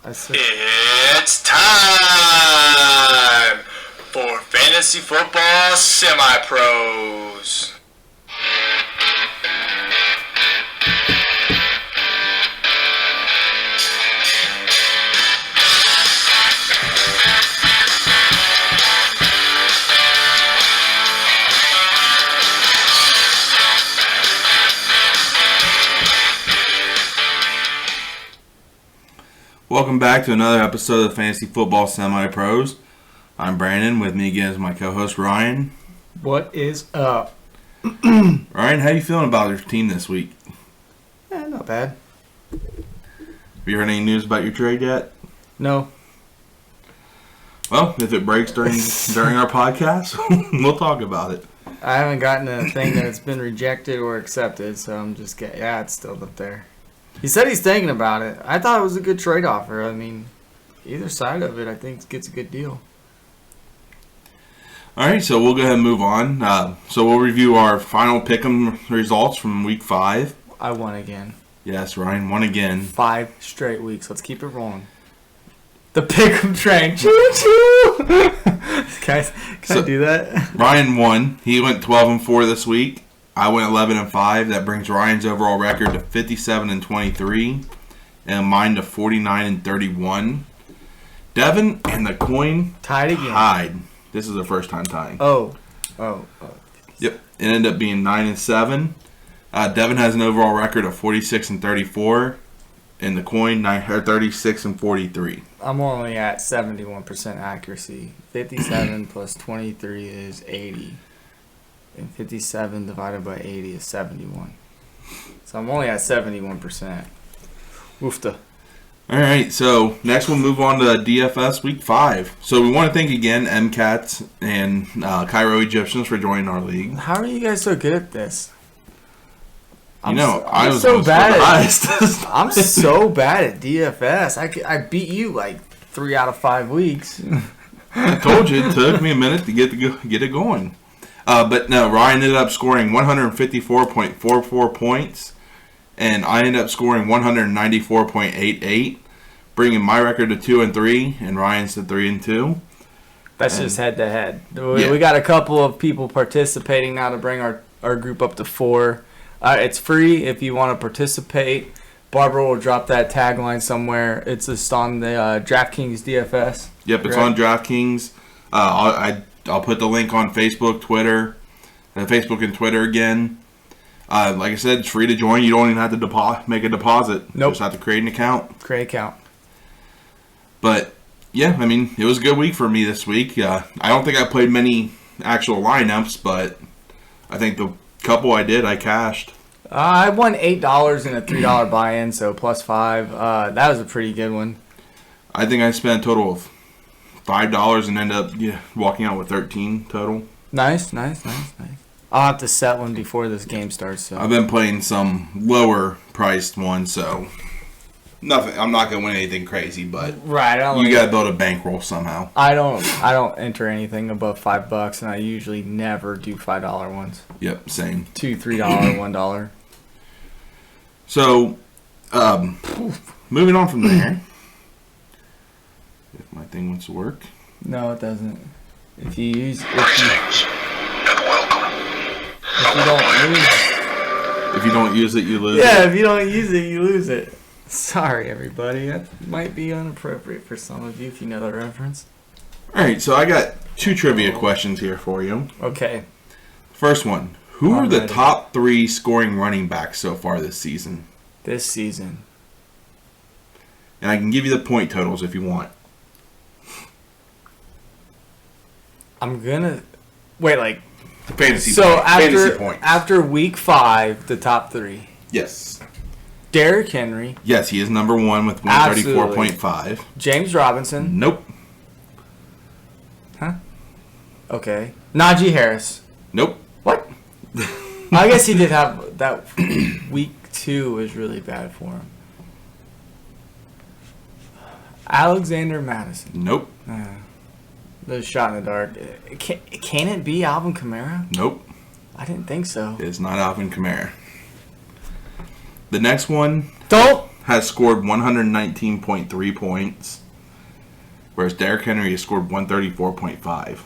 It's time for Fantasy Football Semi-Pros. Welcome back to another episode of Fantasy Football Semi-Pros. I'm Brandon. With me again is my co-host Ryan. What is up? Ryan, how you feeling about your team this week? Not bad. Have you heard any news about your trade yet? No. Well, if it breaks during our podcast, we'll talk about it. I haven't gotten a thing that it's been rejected or accepted, so I'm just getting... Yeah, it's still up there. He said he's thinking about it. I thought it was a good trade offer. I mean, either side of it, I think, gets a good deal. All right, so we'll go ahead and move on. So we'll review our final Pickem results from Week 5. I won again. Yes, Ryan won again. 5 straight weeks. Let's keep it rolling. The Pickem train. Choo-choo! Can I do that? Ryan won. He went 12-4 this week. I went 11-5. That brings Ryan's overall record to 57-23, and mine to 49-31. Devin and the coin tied again. Tied. This is the first time tying. Oh. Yep. It ended up being 9-7. Devin has an overall record of 46-34, and the coin 36-43. I'm only at 71% accuracy. 57 plus 23 is 80. And 57 divided by 80 is 71. So I'm only at 71%. Woofta. All right, so next we'll move on to DFS Week 5. So we want to thank again MCATs and Cairo Egyptians for joining our league. How are you guys so good at this? I was so bad at I'm so bad at DFS. I beat you like 3 out of 5 weeks. I told you it took me a minute to get it going. But no, Ryan ended up scoring 154.44 points, and I ended up scoring 194.88, bringing my record to 2-3, and Ryan's to 3-2. That's just head-to-head. We got a couple of people participating now to bring our group up to 4. It's free if you want to participate. Barbara will drop that tagline somewhere. It's just on the DraftKings DFS. Yep, it's on DraftKings. I'll put the link on Facebook, Twitter, Facebook and Twitter again. Like I said, it's free to join. You don't even have to make a deposit. Nope. You just have to create an account. But, yeah, I mean, it was a good week for me this week. I don't think I played many actual lineups, but I think the couple I did, I cashed. I won $8 in a $3 buy-in, so plus 5. That was a pretty good one. I think I spent a total of $5 and end up walking out with 13 total. Nice. I'll have to set one before this game starts. So I've been playing some lower priced ones, so nothing. I'm not gonna win anything crazy, but right, you gotta build a bankroll somehow. I don't enter anything above $5, and I usually never do $5 ones. Yep, same. $2, $3, $1. So, moving on from there. If my thing wants to work. No, it doesn't. If you don't use it, you lose it. Yeah, if you don't use it, you lose it. Sorry, everybody. That might be inappropriate for some of you if you know the reference. All right, so I got 2 trivia questions here for you. Okay. First one. Who are the top 3 scoring running backs so far this season? And I can give you the point totals if you want. I'm gonna wait. Like fantasy. So points. after week 5, the top 3. Yes. Derrick Henry. Yes, he is number 1 with 134.5. James Robinson. Nope. Huh? Okay. Najee Harris. Nope. What? I guess he did have that. Week 2 was really bad for him. Alexander Madison. Nope. The shot in the dark. Can it be Alvin Kamara? Nope. I didn't think so. It's not Alvin Kamara. The next one. Don't has scored 119.3 points, whereas Derrick Henry has scored 134.5.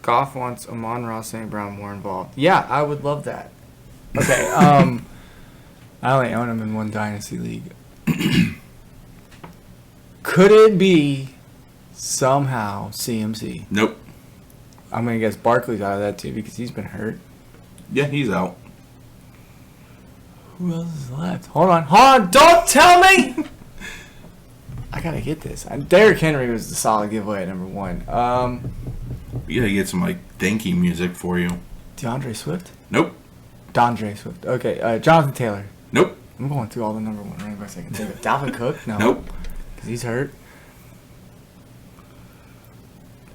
Goff wants Amon-Ra St. Brown more involved. Yeah, I would love that. Okay, I only own him in one dynasty league. Could it be somehow CMC? Nope. I'm going to guess Barkley's out of that too because he's been hurt. Yeah, he's out. Who else is left? Hold on. Don't tell me! I got to get this. Derrick Henry was the solid giveaway at number 1. We gotta get some thanking music for you. DeAndre Swift? Nope. Deandre Swift. Okay, Jonathan Taylor. Nope. I'm going through all the number 1 running backs I can think of. Dalvin Cook? No. Nope. Because he's hurt.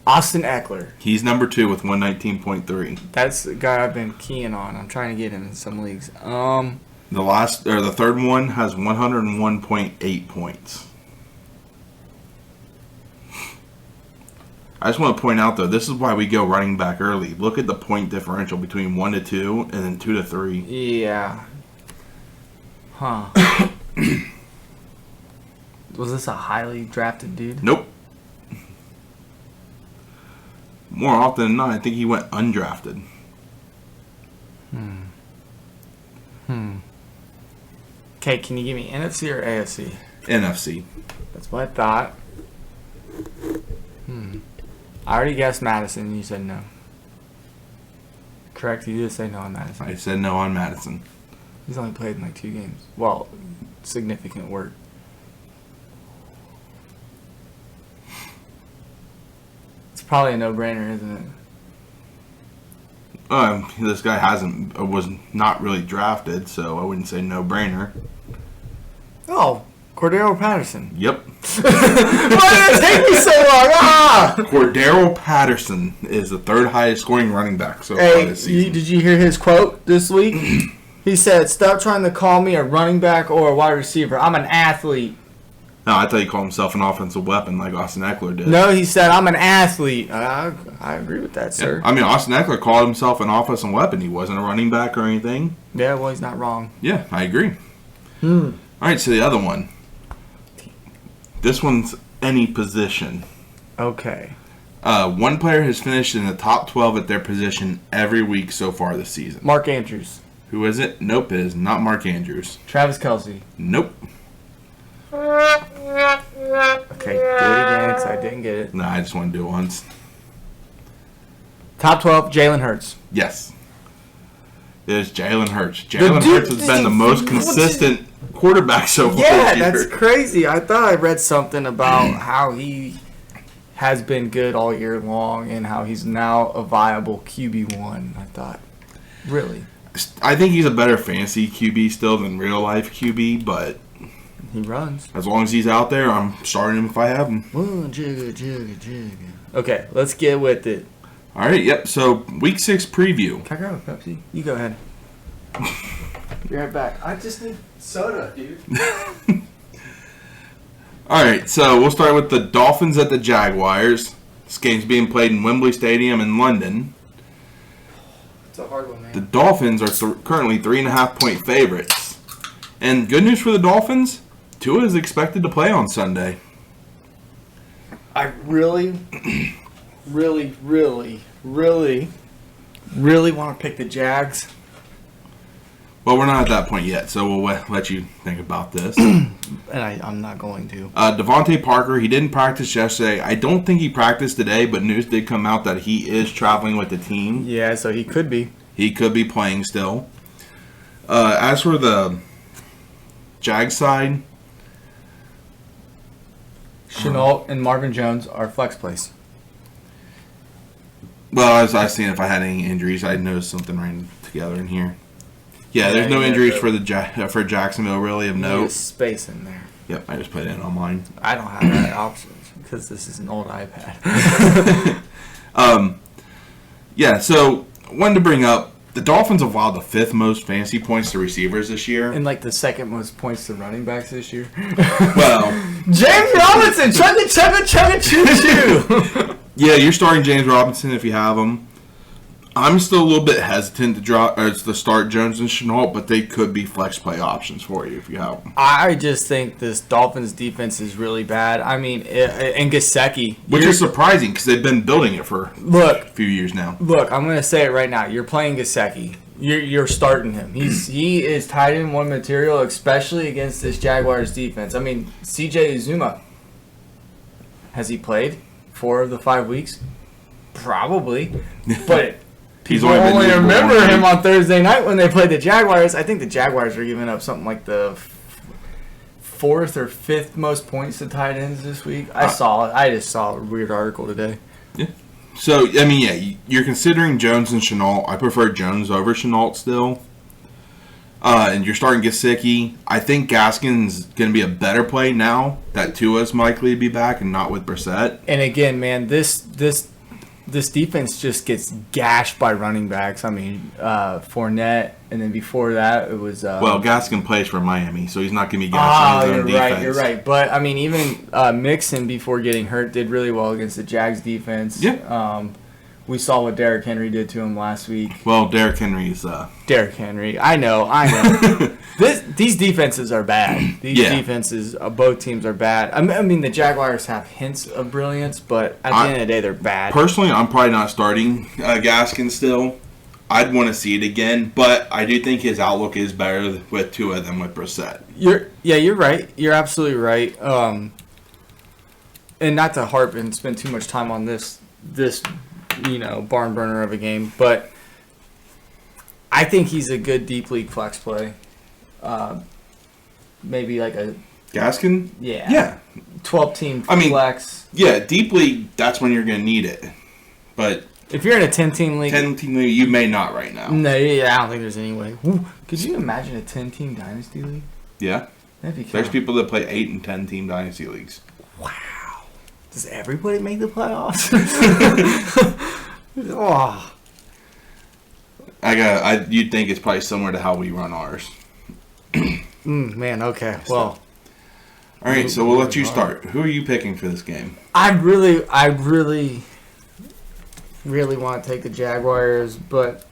Austin Eckler. He's number 2 with 119.3. That's the guy I've been keying on. I'm trying to get him in some leagues. The third one has 101.8 points. I just want to point out, though, this is why we go running back early. Look at the point differential between 1 to 2 and then 2 to 3. Yeah. Huh. Was this a highly drafted dude? Nope. More often than not, I think he went undrafted. Okay, can you give me NFC or AFC? NFC. That's what I thought. I already guessed Madison and you said no. Correct? You did say no on Madison. I said no on Madison. He's only played in like 2 games. Well, significant work. It's probably a no-brainer, isn't it? This guy was not really drafted, so I wouldn't say no-brainer. Oh, Cordero Patterson. Yep. Why did it take me so long? Cordero Patterson is the 3rd highest scoring running back so far this season. Did you hear his quote this week? He said, "Stop trying to call me a running back or a wide receiver. I'm an athlete." No, I thought he called himself an offensive weapon like Austin Eckler did. No, he said, "I'm an athlete." I agree with that, sir. Yeah. I mean, Austin Eckler called himself an offensive weapon. He wasn't a running back or anything. Yeah, well, he's not wrong. Yeah, I agree. All right, so the other one. This one's any position. Okay. One player has finished in the top 12 at their position every week so far this season. Mark Andrews. Who is it? Nope, it is not Mark Andrews. Travis Kelce. Nope. Okay, do it again because I didn't get it. Nah, I just want to do it once. Top 12, Jalen Hurts. Yes. It is Jalen Hurts. Jalen Hurts has been the most consistent quarterback so far this year. That's crazy. I thought I read something about how he has been good all year long and how he's now a viable QB1. I thought, really? I think he's a better fantasy QB still than real life QB, but he runs. As long as he's out there, I'm starting him if I have him. Okay, let's get with it. All right, yep. So, Week 6 preview. Can I grab a Pepsi? You go ahead. Be right back. I just need soda, dude. All right, so we'll start with the Dolphins at the Jaguars. This game's being played in Wembley Stadium in London. It's a hard one, man. The Dolphins are currently 3.5-point favorites. And good news for the Dolphins, Tua is expected to play on Sunday. I really want to pick the Jags. Well, we're not at that point yet, so we'll let you think about this. And I'm not going to. Devontae Parker, he didn't practice yesterday. I don't think he practiced today, but news did come out that he is traveling with the team. Yeah, so he could be. He could be playing still. As for the Jags side, Chenault and Marvin Jones are flex plays. Well, as I seen, if I had any injuries, I'd notice something ran together in here. Yeah, there's no injuries for for Jacksonville really of note. Space in there. Yep, I just put it in on mine. I don't have that option because this is an old iPad. Yeah, so wanted to bring up the Dolphins have allowed the 5th most fantasy points to receivers this year, and like the 2nd most points to running backs this year. Well, James Robinson, chugga chugga chugga choo choo. Yeah, you're starting James Robinson if you have him. I'm still a little bit hesitant to start Jones and Chenault, but they could be flex play options for you if you have them. I just think this Dolphins defense is really bad. I mean, and Gesicki. Which is surprising because they've been building it for a few years now. Look, I'm going to say it right now. You're playing Gesicki. You're starting him. He is tight end one material, especially against this Jaguars defense. I mean, CJ Uzuma. Has he played 4 of the 5 weeks? Probably. But people only remember him on Thursday night when they played the Jaguars. I think the Jaguars are giving up something like the 4th or 5th most points to tight ends this week. I saw it. I just saw a weird article today. Yeah. So, I mean, yeah, you're considering Jones and Chenault. I prefer Jones over Chenault still. And you're starting Gesicki. I think Gaskin's going to be a better play now that Tua's likely to be back and not with Brissett. And again, man, this defense just gets gashed by running backs. I mean, Fournette, and then before that, it was... well, Gaskin plays for Miami, so he's not going to be gashed on his own defense. You're right. But, I mean, even Mixon, before getting hurt, did really well against the Jags defense. Yeah. We saw what Derrick Henry did to him last week. Well, Derrick Henry's... Derrick Henry. I know. These defenses are bad. Defenses, both teams are bad. I mean, the Jaguars have hints of brilliance, but at the end of the day, they're bad. Personally, I'm probably not starting Gaskin still. I'd want to see it again, but I do think his outlook is better with Tua than with Brissett. You're right. You're absolutely right. And not to harp and spend too much time on this barn burner of a game, but I think he's a good deep league flex play. Maybe like a Gaskin? Yeah. 12-team flex. Yeah, deep league, that's when you're going to need it. But if you're in a 10-team league... 10-team league, you may not right now. No, I don't think there's any way. Could you imagine a 10-team dynasty league? Yeah. There's people that play 8 and 10-team dynasty leagues. Wow. Does everybody make the playoffs? Oh. You'd think it's probably similar to how we run ours. Man, okay. Well. All right, so we'll let you start. Who are you picking for this game? I really want to take the Jaguars, but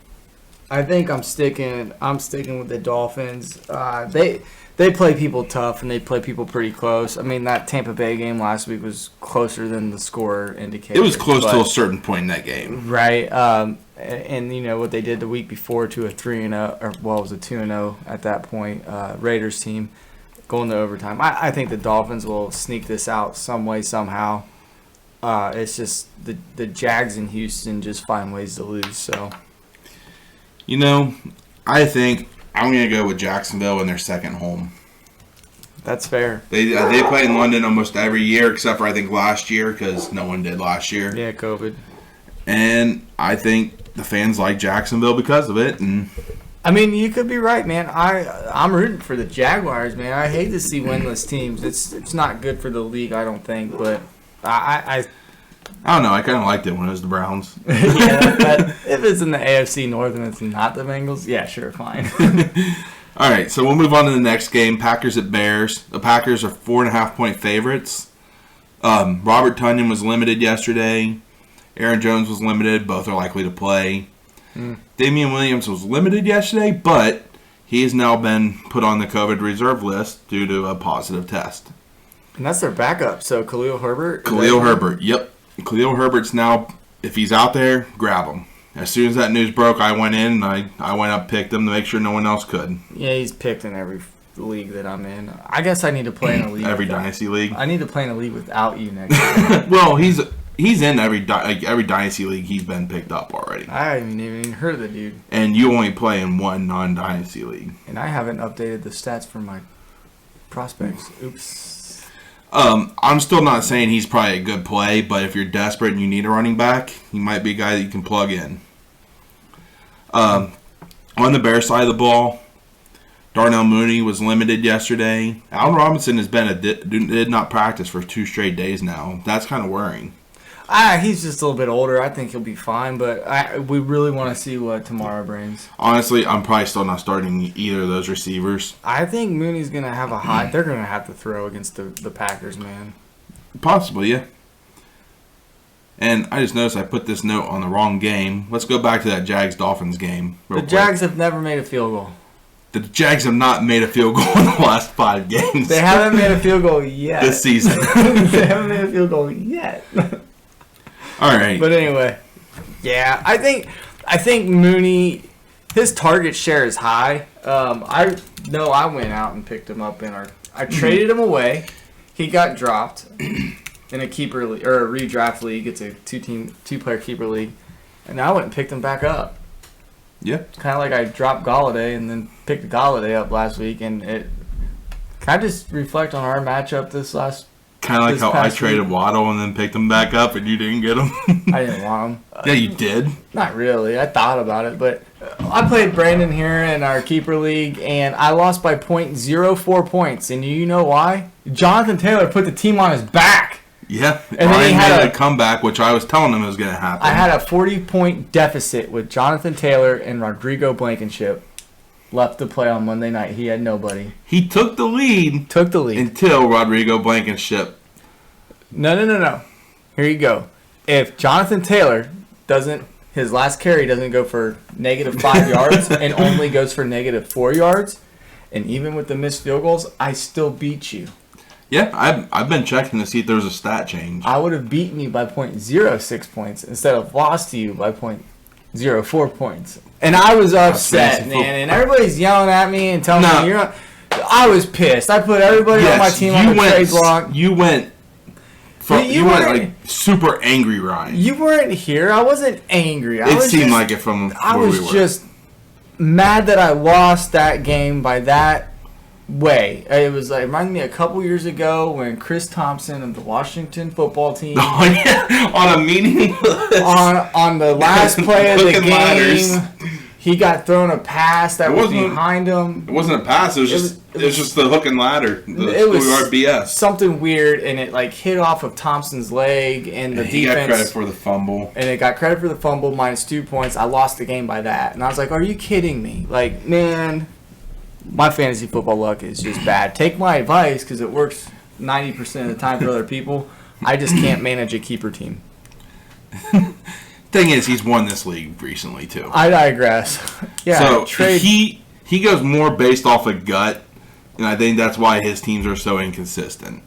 I think I'm sticking with the Dolphins. They play people tough, and they play people pretty close. I mean, that Tampa Bay game last week was closer than the score indicated. It was close to a certain point in that game. Right. And you know what they did the week before to a 3-0, or it was a 2-0 at that point, Raiders team going to overtime. I think the Dolphins will sneak this out some way, somehow. It's just the Jags in Houston just find ways to lose. So, I think I'm going to go with Jacksonville in their second home. That's fair. They play in London almost every year, except for I think last year because no one did last year. Yeah, COVID. And I think the fans like Jacksonville because of it. And I mean, you could be right, man. I'm rooting for the Jaguars, man. I hate to see winless teams. It's not good for the league, I don't think. But I don't know. I kind of liked it when it was the Browns. Yeah, if it's in the AFC North and it's not the Bengals, yeah, sure, fine. All right, so we'll move on to the next game. Packers at Bears. The Packers are 4.5-point favorites. Robert Tonyan was limited yesterday. Aaron Jones was limited. Both are likely to play. Damian Williams was limited yesterday, but he has now been put on the COVID reserve list due to a positive test. And that's their backup. So Khalil Herbert? Yep. Khalil Herbert's now, if he's out there, grab him. As soon as that news broke, I went in and I went up, picked him to make sure no one else could. Yeah, he's picked in every league that I'm in. I guess I need to play in a league. Every dynasty league. I need to play in a league without you next year. Well, he's in every dynasty league. He's been picked up already. I haven't even heard of the dude. And you only play in one non-dynasty league. And I haven't updated the stats for my prospects. Oops. I'm still not saying he's probably a good play, but if you're desperate and you need a running back, he might be a guy that you can plug in. On the Bears side of the ball, Darnell Mooney was limited yesterday. Allen Robinson did not practice for 2 straight days now. That's kind of worrying. He's just a little bit older. I think he'll be fine, but we really want to see what tomorrow brings. Honestly, I'm probably still not starting either of those receivers. I think Mooney's going to have a high. They're going to have to throw against the Packers, man. Possibly, yeah. And I just noticed I put this note on the wrong game. Let's go back to that Jags-Dolphins game real quick. Jags have never made a field goal. The Jags have not made a field goal in the last 5 games. They haven't made a field goal yet. This season. They haven't made a field goal yet. All right. But anyway, yeah, I think Mooney, his target share is high. I went out and picked him up I traded him away. He got dropped in a keeper league, or a redraft league. It's a two-player keeper league, and I went and picked him back up. Yeah. It's kind of like I dropped Galladay and then picked Galladay up last week, and it kind of just reflect on our matchup this last. Kind of like how I traded Waddle and then picked him back up, and you didn't get him. I didn't want him. Yeah, you did. Not really. I thought about it, but I played Brandon here in our keeper league, and I lost by 0.04 points. And you know why? Jonathan Taylor put the team on his back. Yeah, and then Ryan had a comeback, which I was telling him was going to happen. I had a 40-point deficit with Jonathan Taylor and Rodrigo Blankenship left to play on Monday night. He had nobody. He took the lead. Until Rodrigo Blankenship. No. Here you go. If Jonathan Taylor his last carry doesn't go for -5 yards and only goes for -4 yards, and even with the missed field goals, I still beat you. Yeah, I've been checking to see if there was a stat change. I would have beaten you by 0.06 points instead of lost to you by 0.04 points. And I was upset, man. And everybody's yelling at me and telling me you're not. I was pissed. I put everybody on my team on the trade block. You went like super angry, Ryan. You weren't here. I wasn't angry. It seemed like it from where we were. I was just mad that I lost that game by that way. It reminded me a couple years ago when Chris Thompson of the Washington football team on a meaningless on the last play of the game, he got thrown a pass that was behind him. It wasn't a pass. It was just the hook and ladder. It was BS. Something weird, and it hit off of Thompson's leg, and the defense. He got credit for the fumble. And it got credit for the fumble -2 points. I lost the game by that, and I was like, "Are you kidding me?" Man. My fantasy football luck is just bad. Take my advice because it works 90% of the time for other people. I just can't manage a keeper team. Thing is, he's won this league recently too. I digress. Yeah. So he goes more based off of gut, and I think that's why his teams are so inconsistent.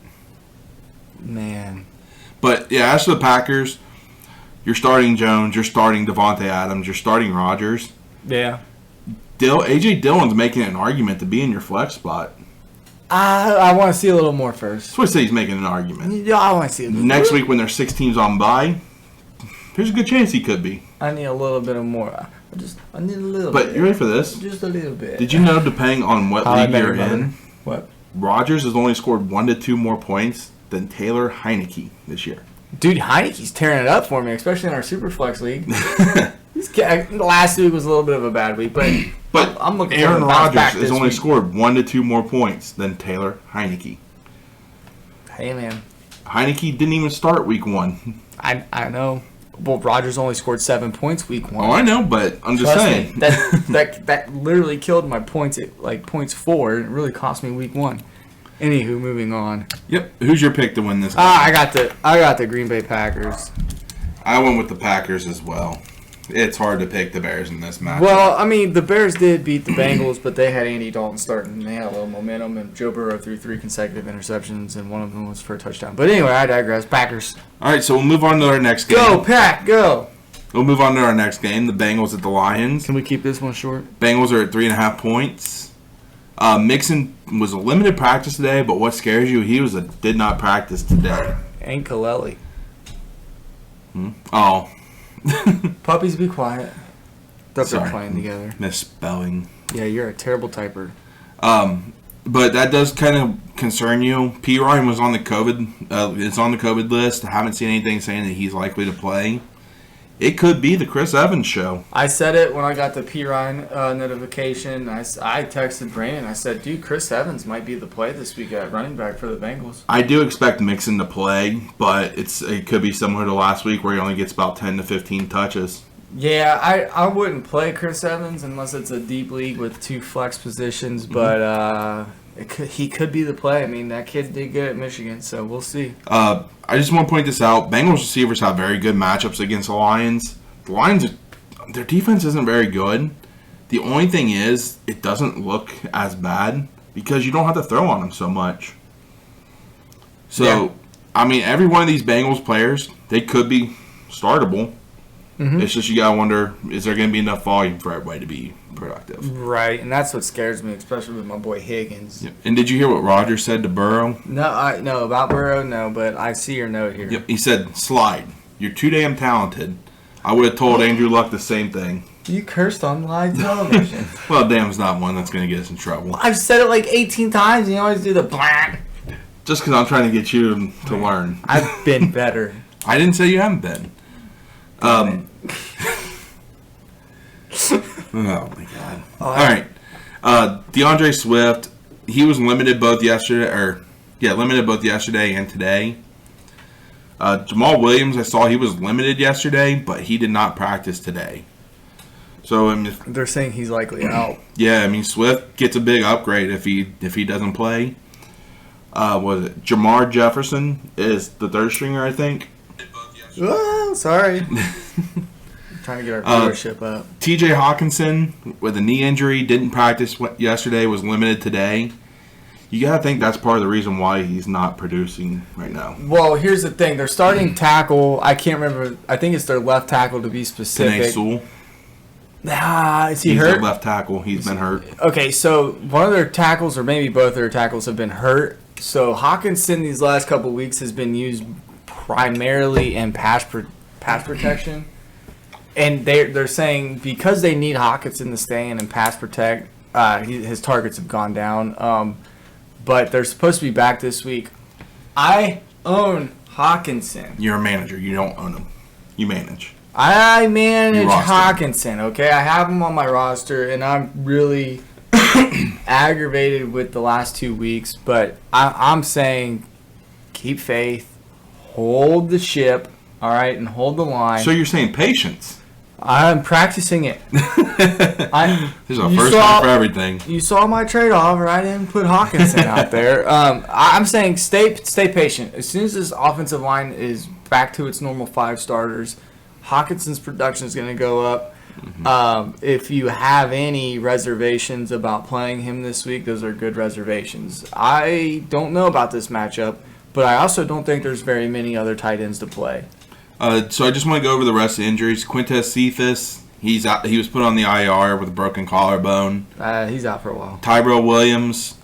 Man. But yeah, as for the Packers, you're starting Jones, you're starting Devontae Adams, you're starting Rodgers. Yeah. A.J. Dillon's making an argument to be in your flex spot. I want to see a little more first. That's what I say he's making an argument. Yeah, I want to see it. Next week when there's 6 teams on bye, there's a good chance he could be. I need a little bit of more. I need a little bit. But you ready for this? Just a little bit. Did you know, depending on what league you're in, what? Rodgers has only scored 1 to 2 more points than Taylor Heineke this year. Dude, Heineke's tearing it up for me, especially in our Superflex league. Last week was a little bit of a bad week, but I'm looking Aaron Rodgers has only scored 1 to 2 more points than Taylor Heineke. Hey, man. Heineke didn't even start week 1. I know. Well, Rodgers only scored 7 points week 1. Oh, I know, but I'm just saying. That literally killed my points at points 4. It really cost me week 1. Anywho, moving on. Yep. Who's your pick to win this game? I got the Green Bay Packers. I went with the Packers as well. It's hard to pick the Bears in this match. Well, I mean, the Bears did beat the Bengals, but they had Andy Dalton starting. They had a little momentum, and Joe Burrow threw 3 consecutive interceptions, and one of them was for a touchdown. But anyway, I digress. Packers. All right, so we'll move on to our next game. Go, Pack, go. We'll move on to our next game, the Bengals at the Lions. Can we keep this one short? Bengals are at 3.5 points. Mixon was a limited practice today, but what scares you, he did not practice today. And Kaleli. Oh. Puppies, be quiet. They're Sorry. playing together. Misspelling. Yeah, you're a terrible typer. But that does kind of concern you. P. Ryan was on the COVID. It's on the COVID list. I haven't seen anything saying that he's likely to play. It could be the Chris Evans show. I said it when I got the P. Ryan notification. I texted Brandon. I said, dude, Chris Evans might be the play this week at running back for the Bengals. I do expect Mixon to play, but it could be similar to last week where he only gets about 10 to 15 touches. Yeah, I wouldn't play Chris Evans unless it's a deep league with 2 flex positions, but He could be the play. I mean, that kid did good at Michigan, so we'll see. I just want to point this out. Bengals receivers have very good matchups against the Lions. The Lions, their defense isn't very good. The only thing is, it doesn't look as bad because you don't have to throw on them so much. So, yeah. I mean, every one of these Bengals players, they could be startable. Mm-hmm. It's just you got to wonder, is there going to be enough volume for everybody to be productive? Right, and that's what scares me, especially with my boy Higgins. Yep. And did you hear what Roger said to Burrow? No, about Burrow, no, but I see your note here. Yep, he said, slide. You're too damn talented. I would have told Andrew Luck the same thing. You cursed on live television. Well, damn's not one that's going to get us in trouble. I've said it like 18 times, and you always do the blah. Just because I'm trying to get you to learn. I've been better. I didn't say you haven't been. Oh, my God. All right. Deandre Swift, he was limited both yesterday and today. Jamal Williams, I saw he was limited yesterday, but he did not practice today. So I mean, they're saying he's likely out. Yeah, I mean Swift gets a big upgrade if he doesn't play. Was it Jamar Jefferson is the third stringer, I think. Oh, sorry. Trying to get our viewership up. TJ Hawkinson with a knee injury didn't practice yesterday, was limited today. You gotta think that's part of the reason why he's not producing right now. Well, here's the thing: their starting tackle, I can't remember. I think it's their left tackle to be specific. Penei Sewell. Is he He's hurt? Their left tackle. He's been hurt. Okay, so one of their tackles, or maybe both their tackles, have been hurt. So Hawkinson these last couple of weeks has been used primarily in pass protection, and they're saying because they need Hawkinson to stay in and pass protect, his targets have gone down. But they're supposed to be back this week. I own Hawkinson. You're a manager. You don't own him. You manage. I manage Hawkinson, okay? I have him on my roster, and I'm really aggravated with the last 2 weeks. But I'm saying keep faith, hold the ship, all right, and hold the line. So you're saying patience. I'm practicing it. There's a first time for everything. You saw my trade-off, right? I didn't put Hawkinson out there. I'm saying stay patient. As soon as this offensive line is back to its normal 5 starters, Hawkinson's production is going to go up. Mm-hmm. If you have any reservations about playing him this week, those are good reservations. I don't know about this matchup, but I also don't think there's very many other tight ends to play. So I just want to go over the rest of the injuries. Quintez Cephas, he's out. He was put on the IR with a broken collarbone. He's out for a while. Tyrell Williams,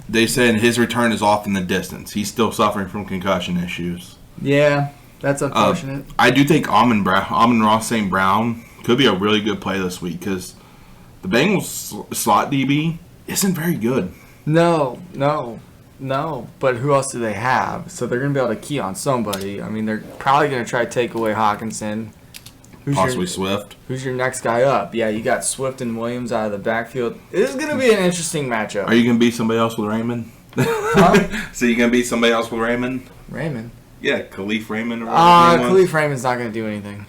they said his return is off in the distance. He's still suffering from concussion issues. Yeah, that's unfortunate. I do think Amon-Ra St. Brown could be a really good play this week because the Bengals slot DB isn't very good. No, but who else do they have? So they're going to be able to key on somebody. I mean, they're probably going to try to take away Hawkinson. Possibly Swift. Who's your next guy up? Yeah, you got Swift and Williams out of the backfield. This is going to be an interesting matchup. Are you going to beat somebody else with Raymond? Huh? So you going to beat somebody else with Raymond? Raymond? Yeah, Khalif Raymond. Khalif Raymond's not going to do anything.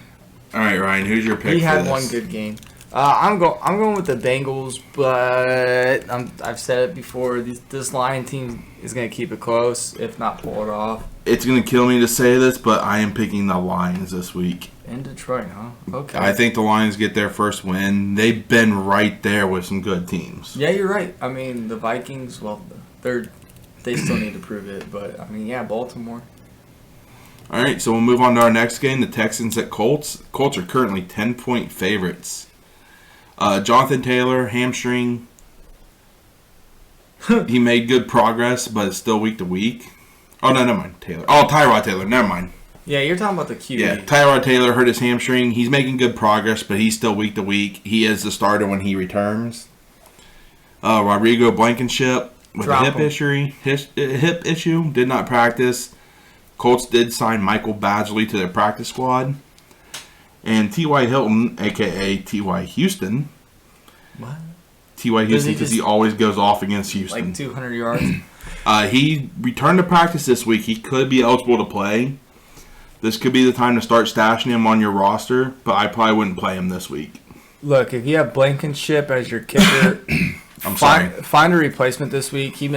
All right, Ryan, who's your pick? He had one good game. I'm going with the Bengals, but I've said it before. This Lion team is going to keep it close, if not pull it off. It's going to kill me to say this, but I am picking the Lions this week. In Detroit, huh? Okay. I think the Lions get their first win. They've been right there with some good teams. Yeah, you're right. I mean, the Vikings, well, they still need to prove it, but I mean, yeah, Baltimore. All right, so we'll move on to our next game, the Texans at Colts. Colts are currently 10-point favorites. Jonathan Taylor, hamstring. He made good progress, but it's still week to week. Oh, no, never mind. Taylor. Oh, Tyrod Taylor. Never mind. Yeah, you're talking about the QB. Yeah, Tyrod Taylor hurt his hamstring. He's making good progress, but he's still week to week. He is the starter when he returns. Rodrigo Blankenship with a hip issue. Did not practice. Colts did sign Michael Badgley to their practice squad. And T.Y. Hilton, a.k.a. T.Y. Houston. What? T.Y. Houston because he always goes off against Houston. Like 200 yards? He returned to practice this week. He could be eligible to play. This could be the time to start stashing him on your roster, but I probably wouldn't play him this week. Look, if you have Blankenship as your kicker, I'm sorry. Find a replacement this week. He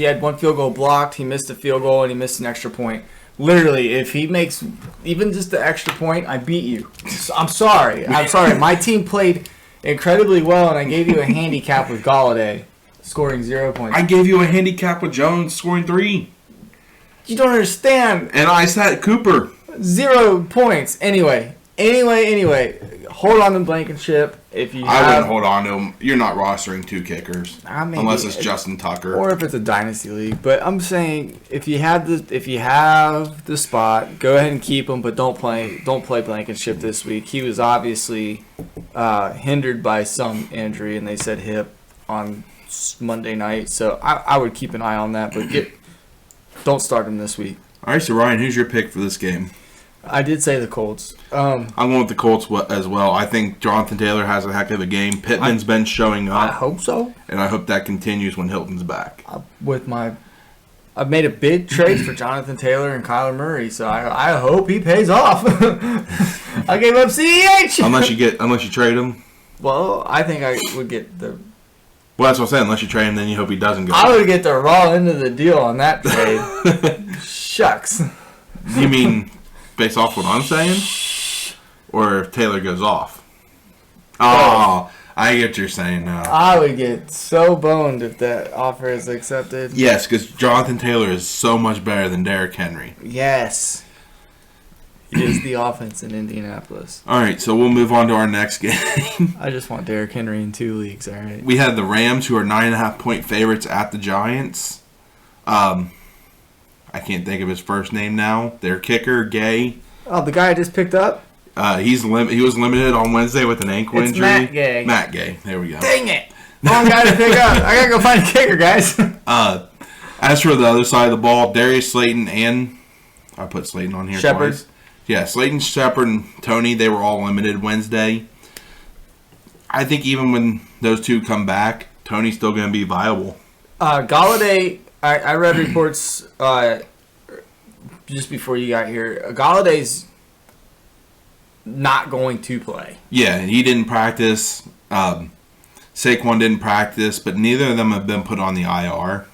had one field goal blocked. He missed a field goal, and he missed an extra point. Literally, if he makes even just the extra point, I beat you. I'm sorry. My team played incredibly well, and I gave you a handicap with Galladay scoring 0 points. I gave you a handicap with Jones scoring 3. You don't understand. And I sat Cooper. 0 points. Anyway. Hold on to Blankenship. If you I wouldn't hold on to him. You're not rostering 2 kickers. Unless it's Justin Tucker. Or if it's a dynasty league. But I'm saying if you have the spot, go ahead and keep him, but don't play Blankenship this week. He was obviously hindered by some injury, and they said hip on Monday night. So I would keep an eye on that, but don't start him this week. All right, so Ryan, who's your pick for this game? I did say the Colts. I'm going with the Colts as well. I think Jonathan Taylor has a heck of a game. Pittman's been showing up. I hope so. And I hope that continues when Hilton's back. I've made a big trade for Jonathan Taylor and Kyler Murray, so I hope he pays off. I gave up CEH. Unless you trade him. Well, I think I would get the. Well, that's what I'm saying. Unless you trade him, then you hope he doesn't go. I would get the raw end of the deal on that trade. Shucks. You mean based off what I'm saying? Or if Taylor goes off? Oh, I get what you're saying now. I would get so boned if that offer is accepted. Yes, because Jonathan Taylor is so much better than Derrick Henry. Yes. He is the offense in Indianapolis. All right, so we'll move on to our next game. I just want Derrick Henry in 2 leagues, all right? We had the Rams, who are 9.5-point favorites at the Giants. I can't think of his first name now. Their kicker, Gay. Oh, the guy I just picked up? He was limited on Wednesday with an ankle injury. Matt Gay. Matt Gay. There we go. Dang it. Wrong guy to pick up. I got to go find a kicker, guys. As for the other side of the ball, Darius Slayton and I put Slayton on here Shepard. twice. Yeah, Slayton, Shepard, and Tony, they were all limited Wednesday. I think even when those two come back, Tony's still going to be viable. Galladay, I read reports just before you got here. Galladay's not going to play. Yeah, he didn't practice. Saquon didn't practice, but neither of them have been put on the IR.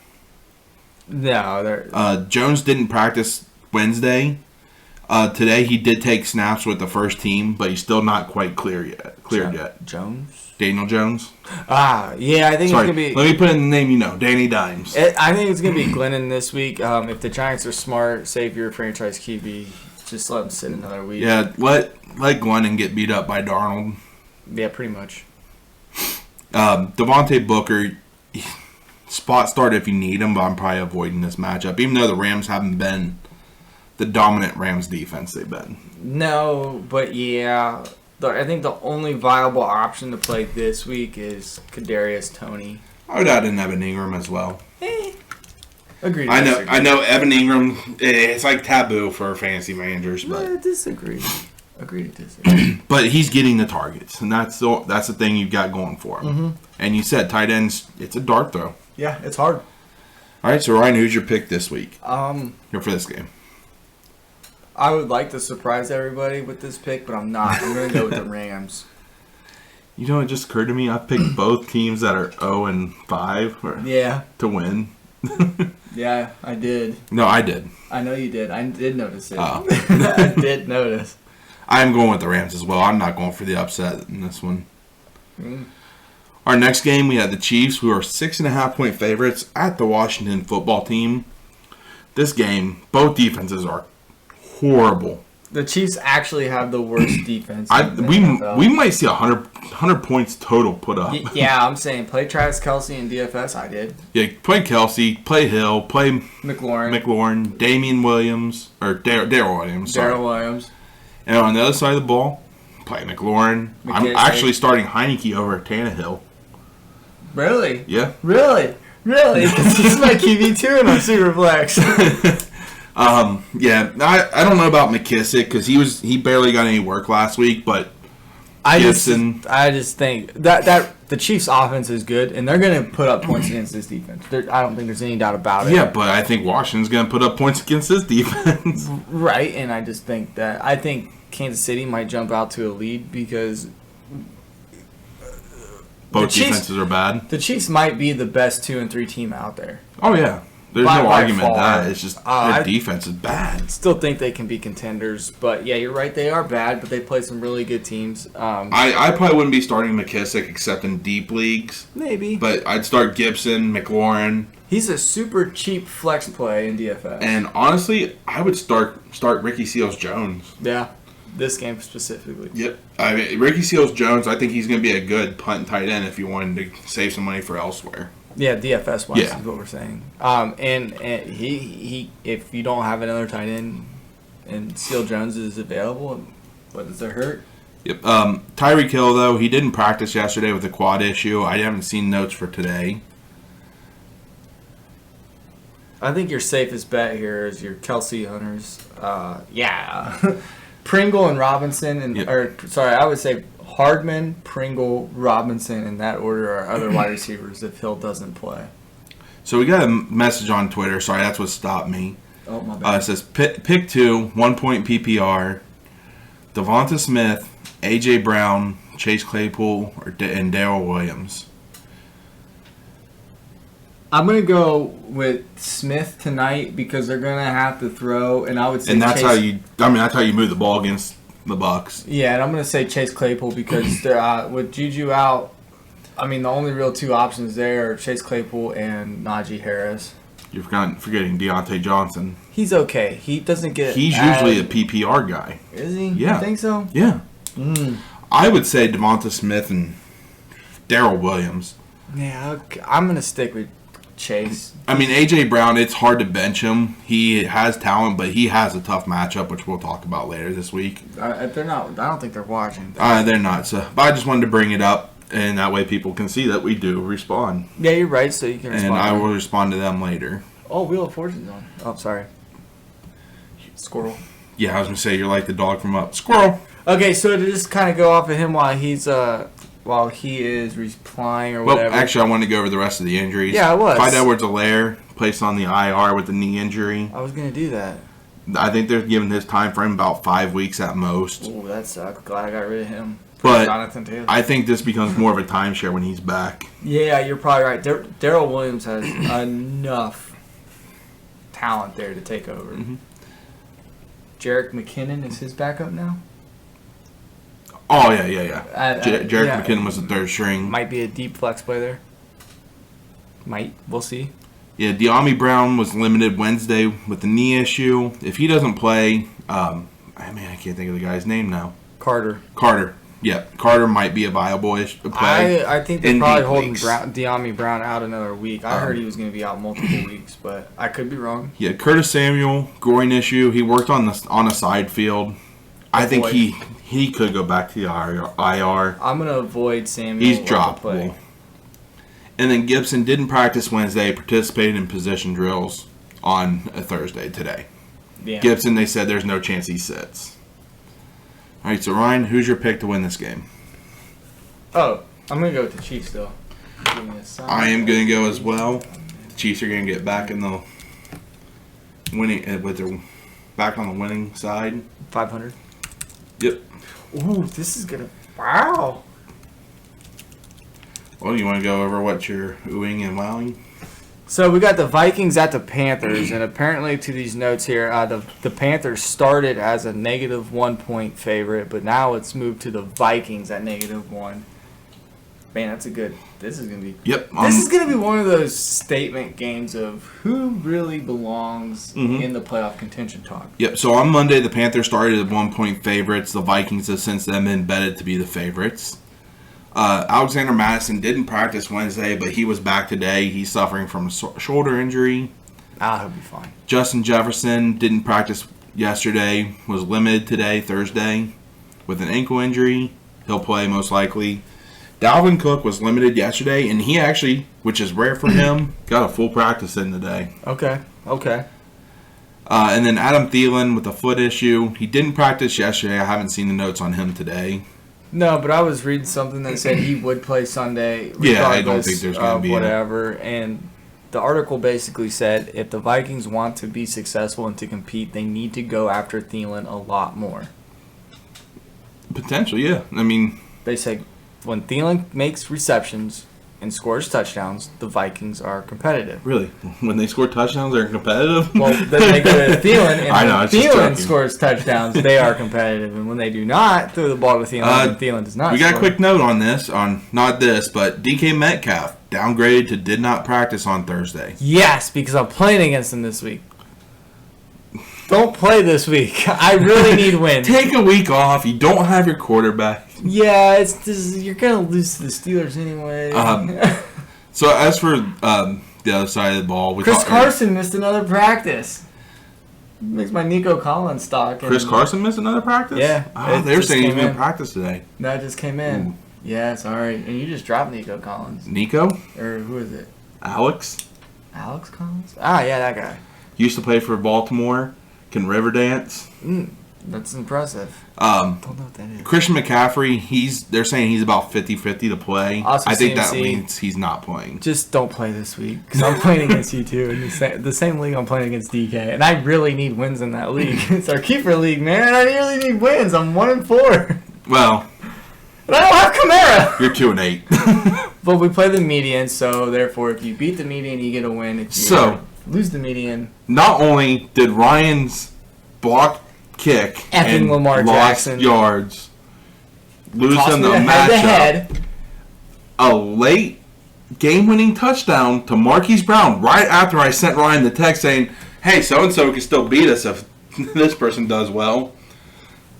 No, Jones didn't practice Wednesday. Today he did take snaps with the first team, but he's still not quite cleared yet. Jones? Daniel Jones? Yeah, I think it's going to be... Let me put in the name you know, Danny Dimes. I think it's going to be Glennon this week. If the Giants are smart, save your franchise QB. Just let him sit another week. Yeah, let Glennon get beat up by Darnold. Yeah, pretty much. Devontae Booker, spot start if you need him, but I'm probably avoiding this matchup, even though the Rams haven't been the dominant Rams defense they've been. No, but yeah, I think the only viable option to play this week is Kadarius Toney. I would add in Evan Ingram as well. Agreed. I know Evan Ingram. It's like taboo for fantasy managers, but I disagree. Agree to disagree. But he's getting the targets, and that's the thing you've got going for him. Mm-hmm. And you said tight ends, it's a dart throw. Yeah, it's hard. All right, so Ryan, who's your pick this week? Here for this game. I would like to surprise everybody with this pick, but I'm not. I'm going to go with the Rams. You know, it just occurred to me, I picked both teams that are 0-5 to win. Yeah, I did. No, I did. I know you did. I did notice it. Oh. I did notice. I'm going with the Rams as well. I'm not going for the upset in this one. Our next game, we had the Chiefs, who are 6.5-point favorites at the Washington football team. This game, both defenses are horrible. The Chiefs actually have the worst defense. We might see 100 points total put up. Yeah, I'm saying play Travis Kelce in DFS. I did. Yeah, play Kelce, play Hill, play McLaurin, Damian Williams, or Darrell Williams. Darrell Williams. And on the other side of the ball, play McLaurin. I'm actually starting Heineke over Tannehill. Really? Yeah. Really? Because he's my QB too, and I'm super flex. Yeah, I don't know about McKissick because he barely got any work last week, but I just think that the Chiefs' offense is good, and they're going to put up points against this defense. I don't think there's any doubt about it. Yeah, but I think Washington's going to put up points against this defense. Right, and I just think Kansas City might jump out to a lead because both defenses are bad. The Chiefs might be the best 2 and 3 team out there. Oh, yeah. There's no argument that. It's just their defense is bad. Still think they can be contenders. But, yeah, you're right. They are bad, but they play some really good teams. I probably wouldn't be starting McKissick except in deep leagues. Maybe. But I'd start Gibson, McLaurin. He's a super cheap flex play in DFS. And, honestly, I would start Ricky Seals-Jones. Yeah. This game specifically. Yep. I mean, Ricky Seals-Jones, I think he's going to be a good punt tight end if you wanted to save some money for elsewhere. Yeah, DFS wise is what we're saying. And he if you don't have another tight end and Seals-Jones is available, what does it hurt? Yep. Tyreek Hill, though, he didn't practice yesterday with a quad issue. I haven't seen notes for today. I think your safest bet here is your Kelsey Hunters. Pringle and Robinson, I would say Hardman, Pringle, Robinson, in that order are other wide receivers if Hill doesn't play. So we got a message on Twitter. Sorry, that's what stopped me. Oh, my bad. It says, pick 2, 1 point PPR, Devonta Smith, A.J. Brown, Chase Claypool, and Darrell Williams. I'm going to go with Smith tonight because they're going to have to throw, and I would say that's how you move the ball against the Bucs. Yeah, and I'm going to say Chase Claypool because they're with Juju out. I mean, the only real 2 options there are Chase Claypool and Najee Harris. You're forgetting Deontay Johnson. He's okay. He doesn't get. He's usually a PPR guy. Is he? Yeah. You think so? Yeah. I would say Devonta Smith and Darrell Williams. Yeah, I'm going to stick with Chase. I mean, A.J. Brown, it's hard to bench him. He has talent, but he has a tough matchup, which we'll talk about later this week. They're not. I don't think they're watching. They're not. So, but I just wanted to bring it up, and that way people can see that we do respond. Yeah, you're right, so you can respond. And I will respond to them later. Oh, Wheel of Fortune's on. Oh, sorry. Squirrel. Yeah, I was going to say, you're like the dog from Up. Squirrel. Okay, so to just kind of go off of him while he is replying or whatever. Well, actually, I wanted to go over the rest of the injuries. Yeah, I was. Clyde Edwards-Helaire placed on the IR with a knee injury. I was going to do that. I think they're giving his time frame about 5 weeks at most. Oh, that sucks. Glad I got rid of him. But Jonathan Taylor. I think this becomes more of a timeshare when he's back. Yeah, you're probably right. Darrell Williams has enough talent there to take over. Mm-hmm. Jerick McKinnon is his backup now? Oh, yeah. Jerick yeah. McKinnon was the third string. Might be a deep flex play there. We'll see. Yeah, De'Ami Brown was limited Wednesday with the knee issue. If he doesn't play, I can't think of the guy's name now. Carter. Yeah, Carter might be a viable play. I think they're probably holding De'Ami Brown out another week. I heard he was going to be out multiple weeks, but I could be wrong. Yeah, Curtis Samuel, groin issue. He worked on a side field. I think he could go back to the IR. I'm going to avoid Samuel. He's droppable. And then Gibson didn't practice Wednesday, participated in position drills on a Thursday today. Yeah. Gibson, they said there's no chance he sits. All right, so Ryan, who's your pick to win this game? Oh, I'm going to go with the Chiefs, though. I am going to go as well. The Chiefs are going to get back in the winning back on the winning side. 500. Yep. Ooh, this is going to... Wow. Well, you want to go over what you're oohing and wowing? So we got the Vikings at the Panthers, and apparently to these notes here, the Panthers started as a -1 point favorite, but now it's moved to the Vikings at -1. Man, that's a good. This is gonna be. Yep. This is gonna be one of those statement games of who really belongs in the playoff contention talk. Yep. So on Monday, the Panthers started as 1 point favorites. The Vikings have since then been betted to be the favorites. Alexander Madison didn't practice Wednesday, but he was back today. He's suffering from a shoulder injury. He'll be fine. Justin Jefferson didn't practice yesterday, was limited today, Thursday, with an ankle injury. He'll play most likely. Dalvin Cook was limited yesterday, and he actually, which is rare for him, got a full practice in today. Okay. And then Adam Thielen with a foot issue. He didn't practice yesterday. I haven't seen the notes on him today. No, but I was reading something that said he would play Sunday. Yeah, I don't think there's going to be whatever. And the article basically said if the Vikings want to be successful and to compete, they need to go after Thielen a lot more. Potentially, yeah. I mean, they said when Thielen makes receptions and scores touchdowns, the Vikings are competitive. Really? When they score touchdowns, they're competitive? Well, then they go to Thielen, and I know, when it's just Thielen joking. scores touchdowns, they are competitive. And when they do not throw the ball to Thielen, and Thielen does not We got score. a quick note on this, not this, but DK Metcalf downgraded to did not practice on Thursday. Yes, because I'm playing against them this week. Don't play this week. I really need wins. Take a week off. You don't have your quarterback. Yeah, you're going to lose to the Steelers anyway. So as for the other side of the ball, Chris Carson missed another practice. Makes my Nico Collins stock. Chris Carson missed another practice? Yeah. They're saying he's going to practice today. No, it just came in. Ooh. Yeah, sorry. And you just dropped Nico Collins. Nico? Or who is it? Alex Collins? Ah, yeah, that guy. used to play for Baltimore. Can river dance. That's impressive. Don't know what that is. Christian McCaffrey, they're saying he's about 50-50 to play. Also I think CMC. that means he's not playing. Just don't play this week because I'm playing against you too in the same league I'm playing against DK, and I really need wins in that league. It's our keeper league, man. I really need wins. I'm 1-4. Well, but I don't have Kamara. you're 2-8. But we play the median, so therefore, if you beat the median, you get a win. If you lose the median, not only did Ryan's block kick effing and Lamar lost Jackson yards lose cost him me the the matchup, head-to-head. a late game-winning touchdown to Marquise Brown right after I sent Ryan the text saying, hey, so-and-so can still beat us if this person does well.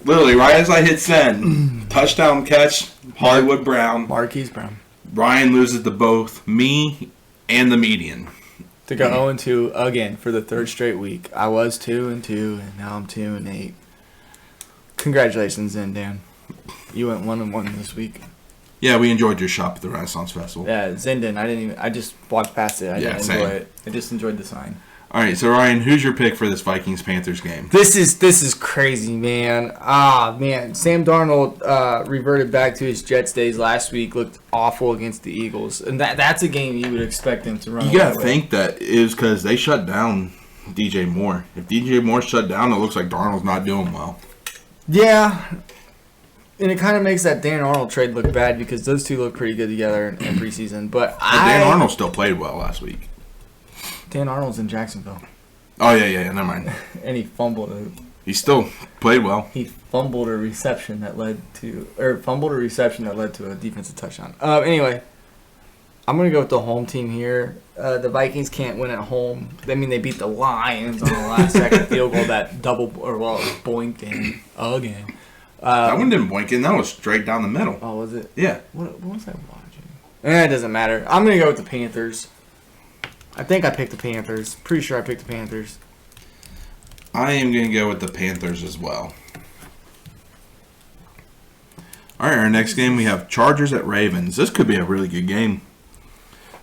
Literally, right as I hit send, touchdown catch, Hollywood Brown. Marquise Brown. Ryan loses to both me and the median. To go 0-2 again for the third straight week. I was 2-2, and now I'm 2-8. Congratulations, Dan. You went 1-1 this week. Yeah, we enjoyed your shop at the Renaissance Festival. Yeah, Zenden. I just walked past it. I didn't same. enjoy it. I just enjoyed the sign. All right, so Ryan, who's your pick for this Vikings-Panthers game? This is crazy, man. Man. Sam Darnold reverted back to his Jets days last week. Looked awful against the Eagles, and that's a game you would expect him to run. You gotta away. think that is because they shut down DJ Moore. If DJ Moore shut down, it looks like Darnold's not doing well. Yeah. And it kind of makes that Dan Arnold trade look bad because those two look pretty good together in preseason. But Dan Arnold still played well last week. Dan Arnold's in Jacksonville. Oh, yeah, never mind. And he fumbled He still played well. He fumbled a reception that led to a defensive touchdown. Anyway, I'm gonna go with the home team here. The Vikings can't win at home. I mean, they beat the Lions on the last second field goal. That boinked in again. That one didn't boink in. That was straight down the middle. Oh, was it? Yeah. What was I watching? It doesn't matter. I'm gonna go with the Panthers. I think I picked the Panthers. Pretty sure I picked the Panthers. I am going to go with the Panthers as well. All right, our next game we have Chargers at Ravens. This could be a really good game.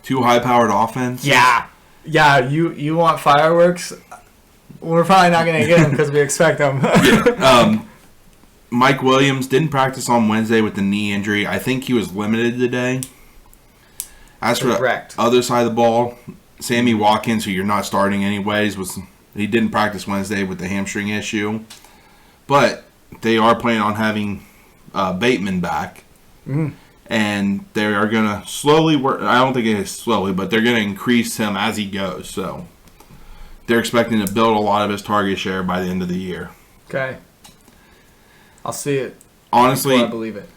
Two high-powered offense. Yeah. You want fireworks? We're probably not going to get them because we expect them. Mike Williams didn't practice on Wednesday with the knee injury. I think he was limited today. As for the other side of the ball, Sammy Watkins, who you're not starting anyways, he didn't practice Wednesday with the hamstring issue. But they are planning on having Bateman back. Mm. And they are going to slowly work. I don't think it is slowly, but they're going to increase him as he goes. So they're expecting to build a lot of his target share by the end of the year. Okay. I'll see it. Honestly, I believe it.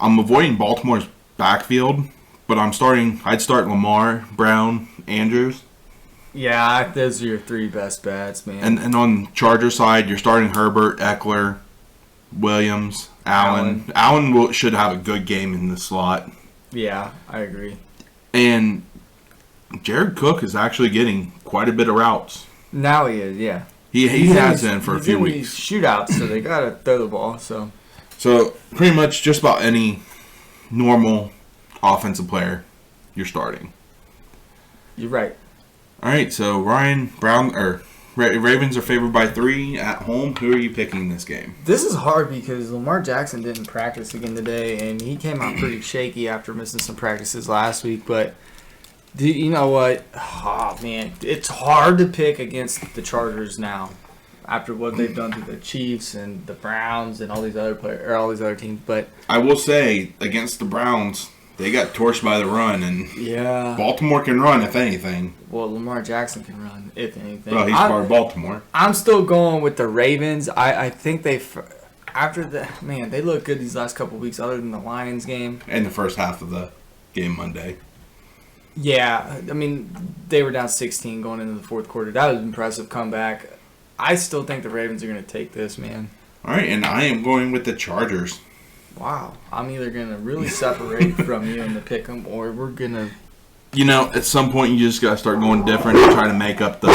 I'm avoiding Baltimore's backfield, but I'd start Lamar, Brown, Andrews. Yeah, those are your three best bets, man. And on Charger side, you're starting Herbert, Eckler, Williams, Allen. Allen should have a good game in the slot. Yeah, I agree. And Jared Cook is actually getting quite a bit of routes. Now he is, yeah. He has been for a few weeks. Shootouts, so they gotta throw the ball. So pretty much just about any normal offensive player you're starting. You're right. All right, so Ravens are favored by 3 at home. Who are you picking in this game? This is hard because Lamar Jackson didn't practice again today, and he came out pretty shaky after missing some practices last week. But you know what? Oh, man, it's hard to pick against the Chargers now. after what they've done to the Chiefs and the Browns and all these other teams. But I will say, against the Browns, they got torched by the run, and Baltimore can run, if anything. Well, Lamar Jackson can run, if anything. Well, he's part of Baltimore. I'm still going with the Ravens. I think they look good these last couple of weeks, other than the Lions game. And the first half of the game Monday. Yeah, I mean, they were down 16 going into the fourth quarter. That was an impressive comeback. I still think the Ravens are going to take this, man. All right, and I am going with the Chargers. Wow. I'm either going to really separate from you in the pick'em, or we're going to... You know, at some point you just got to start going different and try to make up the...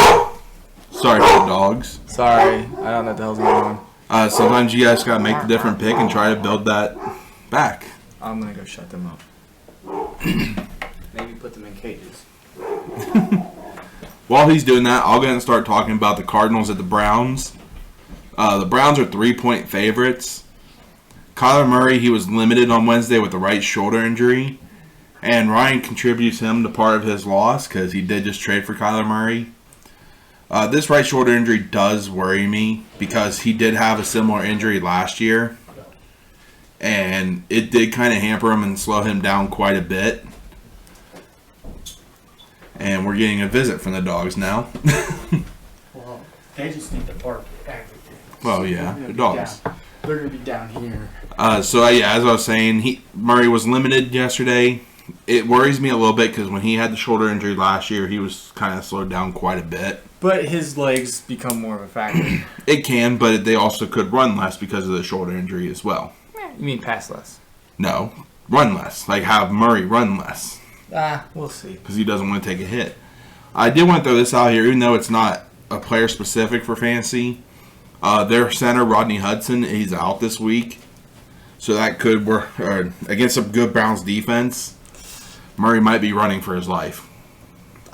Sorry for the dogs. Sorry, I don't know what the hell's going on. Sometimes you guys got to make the different pick and try to build that back. I'm going to go shut them up. Maybe put them in cages. While he's doing that, I'll go ahead and start talking about the Cardinals at the Browns. The Browns are 3-point favorites. Kyler Murray, he was limited on Wednesday with a right shoulder injury. And Ryan contributes him to part of his loss because he did just trade for Kyler Murray. This right shoulder injury does worry me because he did have a similar injury last year. And it did kind of hamper him and slow him down quite a bit. And we're getting a visit from the dogs now. Well, they just need to bark everything. Well, yeah, the dogs. They're going to be down here. As I was saying, Murray was limited yesterday. It worries me a little bit because when he had the shoulder injury last year, he was kind of slowed down quite a bit. But his legs become more of a factor. It can, but they also could run less because of the shoulder injury as well. You mean pass less? No, run less. Like have Murray run less. We'll see. Because he doesn't want to take a hit. I did want to throw this out here, even though it's not a player specific for fantasy. Their center, Rodney Hudson, he's out this week. So that could work against a good Browns defense. Murray might be running for his life.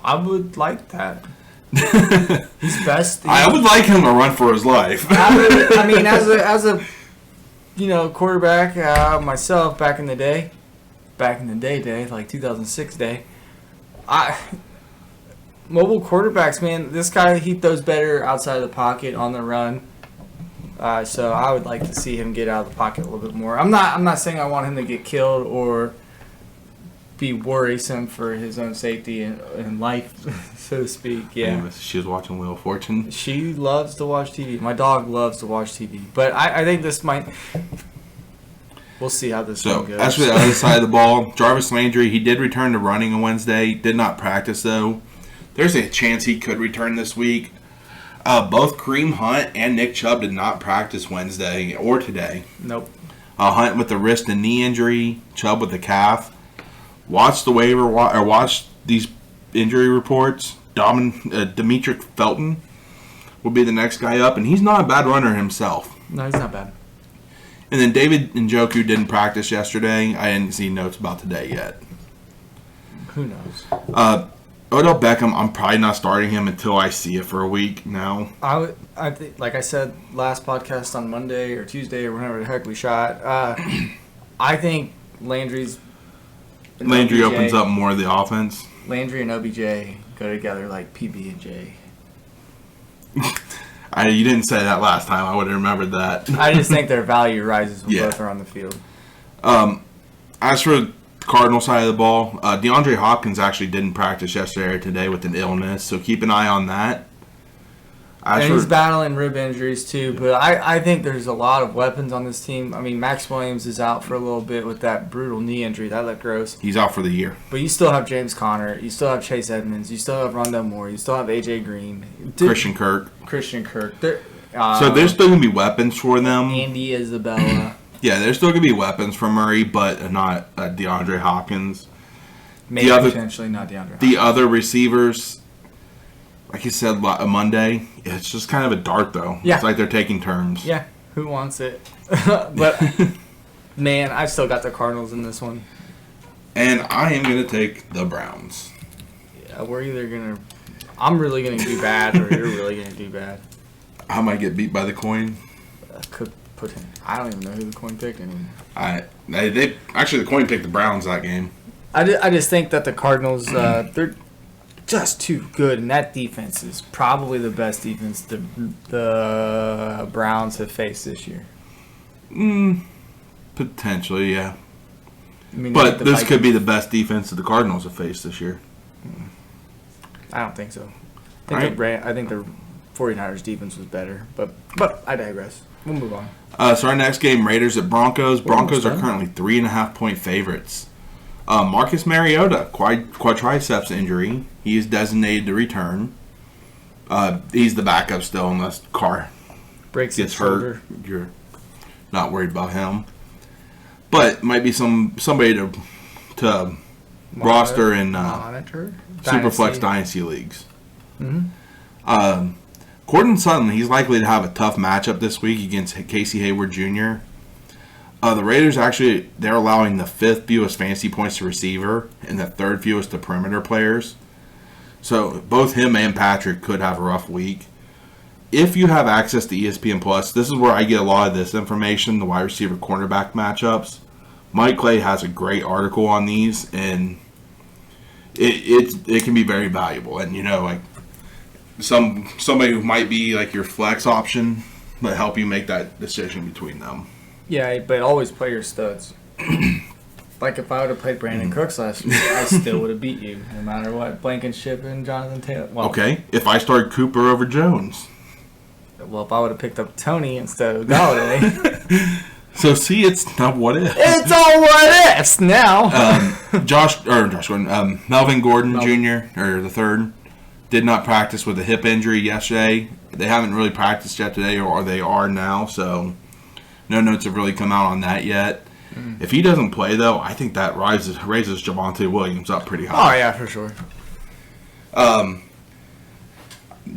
I would like that. He's best. I would like him to run for his life. I mean, as a quarterback myself back in the day, like 2006 day, mobile quarterbacks, man, this guy, he throws better outside of the pocket on the run. So I would like to see him get out of the pocket a little bit more. I'm not saying I want him to get killed or be worrisome for his own safety and life, so to speak. Yeah. She was watching Wheel of Fortune. She loves to watch TV. My dog loves to watch TV. But I think this might... We'll see how this one goes. As for the other side of the ball, Jarvis Landry, he did return to running on Wednesday. Did not practice, though. There's a chance he could return this week. Both Kareem Hunt and Nick Chubb did not practice Wednesday or today. Nope. Hunt with the wrist and knee injury, Chubb with the calf. Watch these injury reports. Demetric Felton will be the next guy up, and he's not a bad runner himself. No, he's not bad. And then David Njoku didn't practice yesterday. I didn't see notes about today yet. Who knows? Odell Beckham, I'm probably not starting him until I see it for a week now. I think, like I said last podcast on Monday or Tuesday or whenever the heck we shot, I think Landry opens up more of the offense. Landry and OBJ go together like PB and J. You didn't say that last time. I would have remembered that. I just think their value rises when both are on the field. As for the Cardinal side of the ball, DeAndre Hopkins actually didn't practice yesterday or today with an illness, so keep an eye on that. He's battling rib injuries too, but I think there's a lot of weapons on this team. I mean, Max Williams is out for a little bit with that brutal knee injury. That looked gross. He's out for the year. But you still have James Conner. You still have Chase Edmonds. You still have Rondell Moore. You still have A.J. Green. Christian Kirk. So there's still going to be weapons for them. Andy Isabella. Yeah, there's still going to be weapons for Murray, but not DeAndre Hopkins. Maybe potentially not DeAndre Hopkins. The other receivers, like you said, Monday, it's just kind of a dart, though. Yeah. It's like they're taking turns. Yeah, who wants it? But, man, I've still got the Cardinals in this one. And I am going to take the Browns. Yeah, we're either going to... I'm really going to do bad, or you're really going to do bad. I might get beat by the coin. Could put him... I don't even know who the coin picked anymore. The coin picked the Browns that game. I just think that the Cardinals, just too good, and that defense is probably the best defense the Browns have faced this year. Potentially, yeah. I mean, But this could be the best defense that the Cardinals have faced this year. I don't think so. I think the 49ers defense was better, but I digress. We'll move on. So our next game, Raiders at Broncos. Broncos are currently 3.5-point favorites. Marcus Mariota, quadriceps injury. He is designated to return. He's the backup still unless Carr gets hurt. You're not worried about him. But might be somebody to roster in Superflex Dynasty leagues. Mm-hmm. Courtland Sutton, he's likely to have a tough matchup this week against Casey Hayward Jr. The Raiders they're allowing the 5th fewest fantasy points to receiver and the 3rd fewest to perimeter players. So both him and Patrick could have a rough week. If you have access to ESPN Plus, this is where I get a lot of this information, the wide receiver cornerback matchups. Mike Clay has a great article on these, and it can be very valuable. And like somebody who might be like your flex option, but help you make that decision between them. Yeah, but always play your studs. Like if I would have played Brandon Cooks last week, I still would have beat you, no matter what. Blankenship and Jonathan Taylor. Well, okay, if I started Cooper over Jones. Well, if I would have picked up Tony instead of Galladay. So see, it's not what if. It's all what ifs now. Melvin Gordon Jr. or the third did not practice with a hip injury yesterday. They haven't really practiced yet today, or they are now. So no notes have really come out on that yet. If he doesn't play, though, I think that raises Javonte Williams up pretty high. Oh yeah, for sure.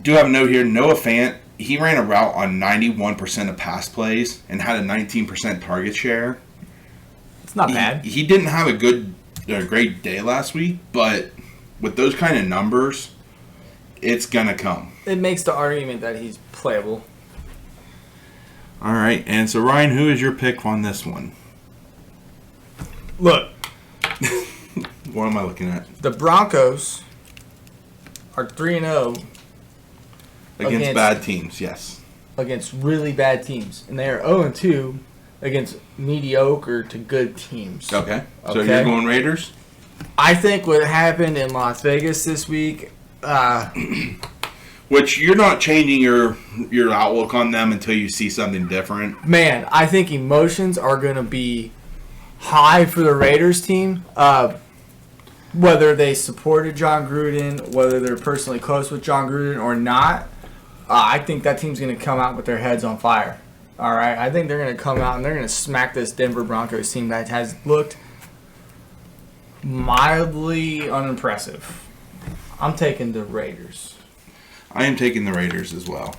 Do have a note here. Noah Fant. He ran a route on 91% of pass plays and had a 19% target share. It's not bad. He didn't have a great day last week, but with those kind of numbers, it's going to come. It makes the argument that he's playable. All right, and so Ryan, who is your pick on this one? Look. What am I looking at? The Broncos are 3-0. Against bad teams, yes. Against really bad teams. And they are 0-2 against mediocre to good teams. Okay. So you're going Raiders? I think what happened in Las Vegas this week... Which you're not changing your outlook on them until you see something different. Man, I think emotions are going to be high for the Raiders team. Whether they supported John Gruden, whether they're personally close with John Gruden or not, I think that team's going to come out with their heads on fire. All right? I think they're going to come out and they're going to smack this Denver Broncos team that has looked mildly unimpressive. I'm taking the Raiders. I am taking the Raiders as well.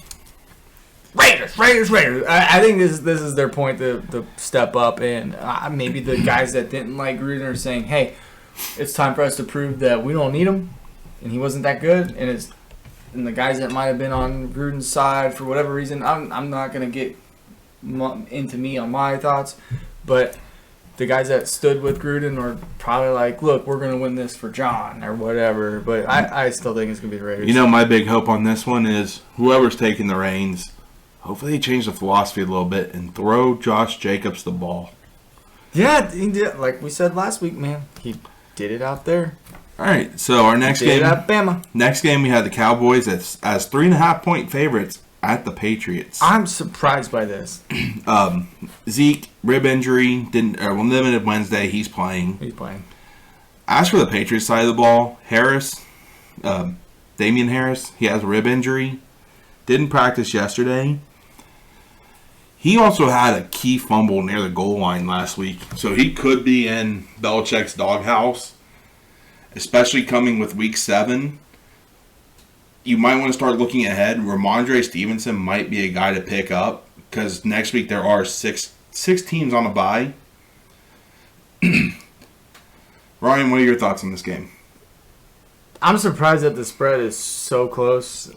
Raiders. I think this is their point to step up, and maybe the guys that didn't like Gruden are saying, hey, it's time for us to prove that we don't need him, and he wasn't that good, and the guys that might have been on Gruden's side for whatever reason, I'm not going to get into me on my thoughts, but the guys that stood with Gruden are probably like, look, we're going to win this for John or whatever, but I still think it's going to be the Raiders. My big hope on this one is whoever's taking the reins, hopefully they change the philosophy a little bit and throw Josh Jacobs the ball. Yeah, he did. Like we said last week, man, he did it out there. All right, so our next game, Bama. Next game, we had the Cowboys as 3.5-point favorites at the Patriots. I'm surprised by this. Zeke, rib injury, limited Wednesday. He's playing. As for the Patriots side of the ball, Damian Harris, he has a rib injury. Didn't practice yesterday. He also had a key fumble near the goal line last week, so he could be in Belichick's doghouse. Especially coming with Week 7, you might want to start looking ahead. Ramondre Stevenson might be a guy to pick up because next week there are six teams on a bye. Ryan, what are your thoughts on this game? I'm surprised that the spread is so close.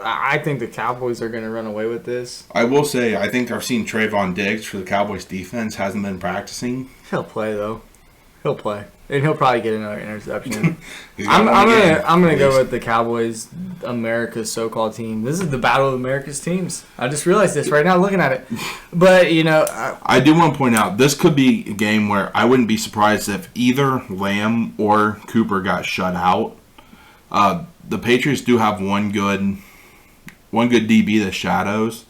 I think the Cowboys are going to run away with this. I will say, I think I've seen Trayvon Diggs for the Cowboys defense hasn't been practicing. He'll play, though. He'll play. And he'll probably get another interception. I'm gonna go with the Cowboys, America's so-called team. This is the battle of America's teams. I just realized this right now looking at it. But, I do want to point out, this could be a game where I wouldn't be surprised if either Lamb or Cooper got shut out. The Patriots do have one good DB that shadows,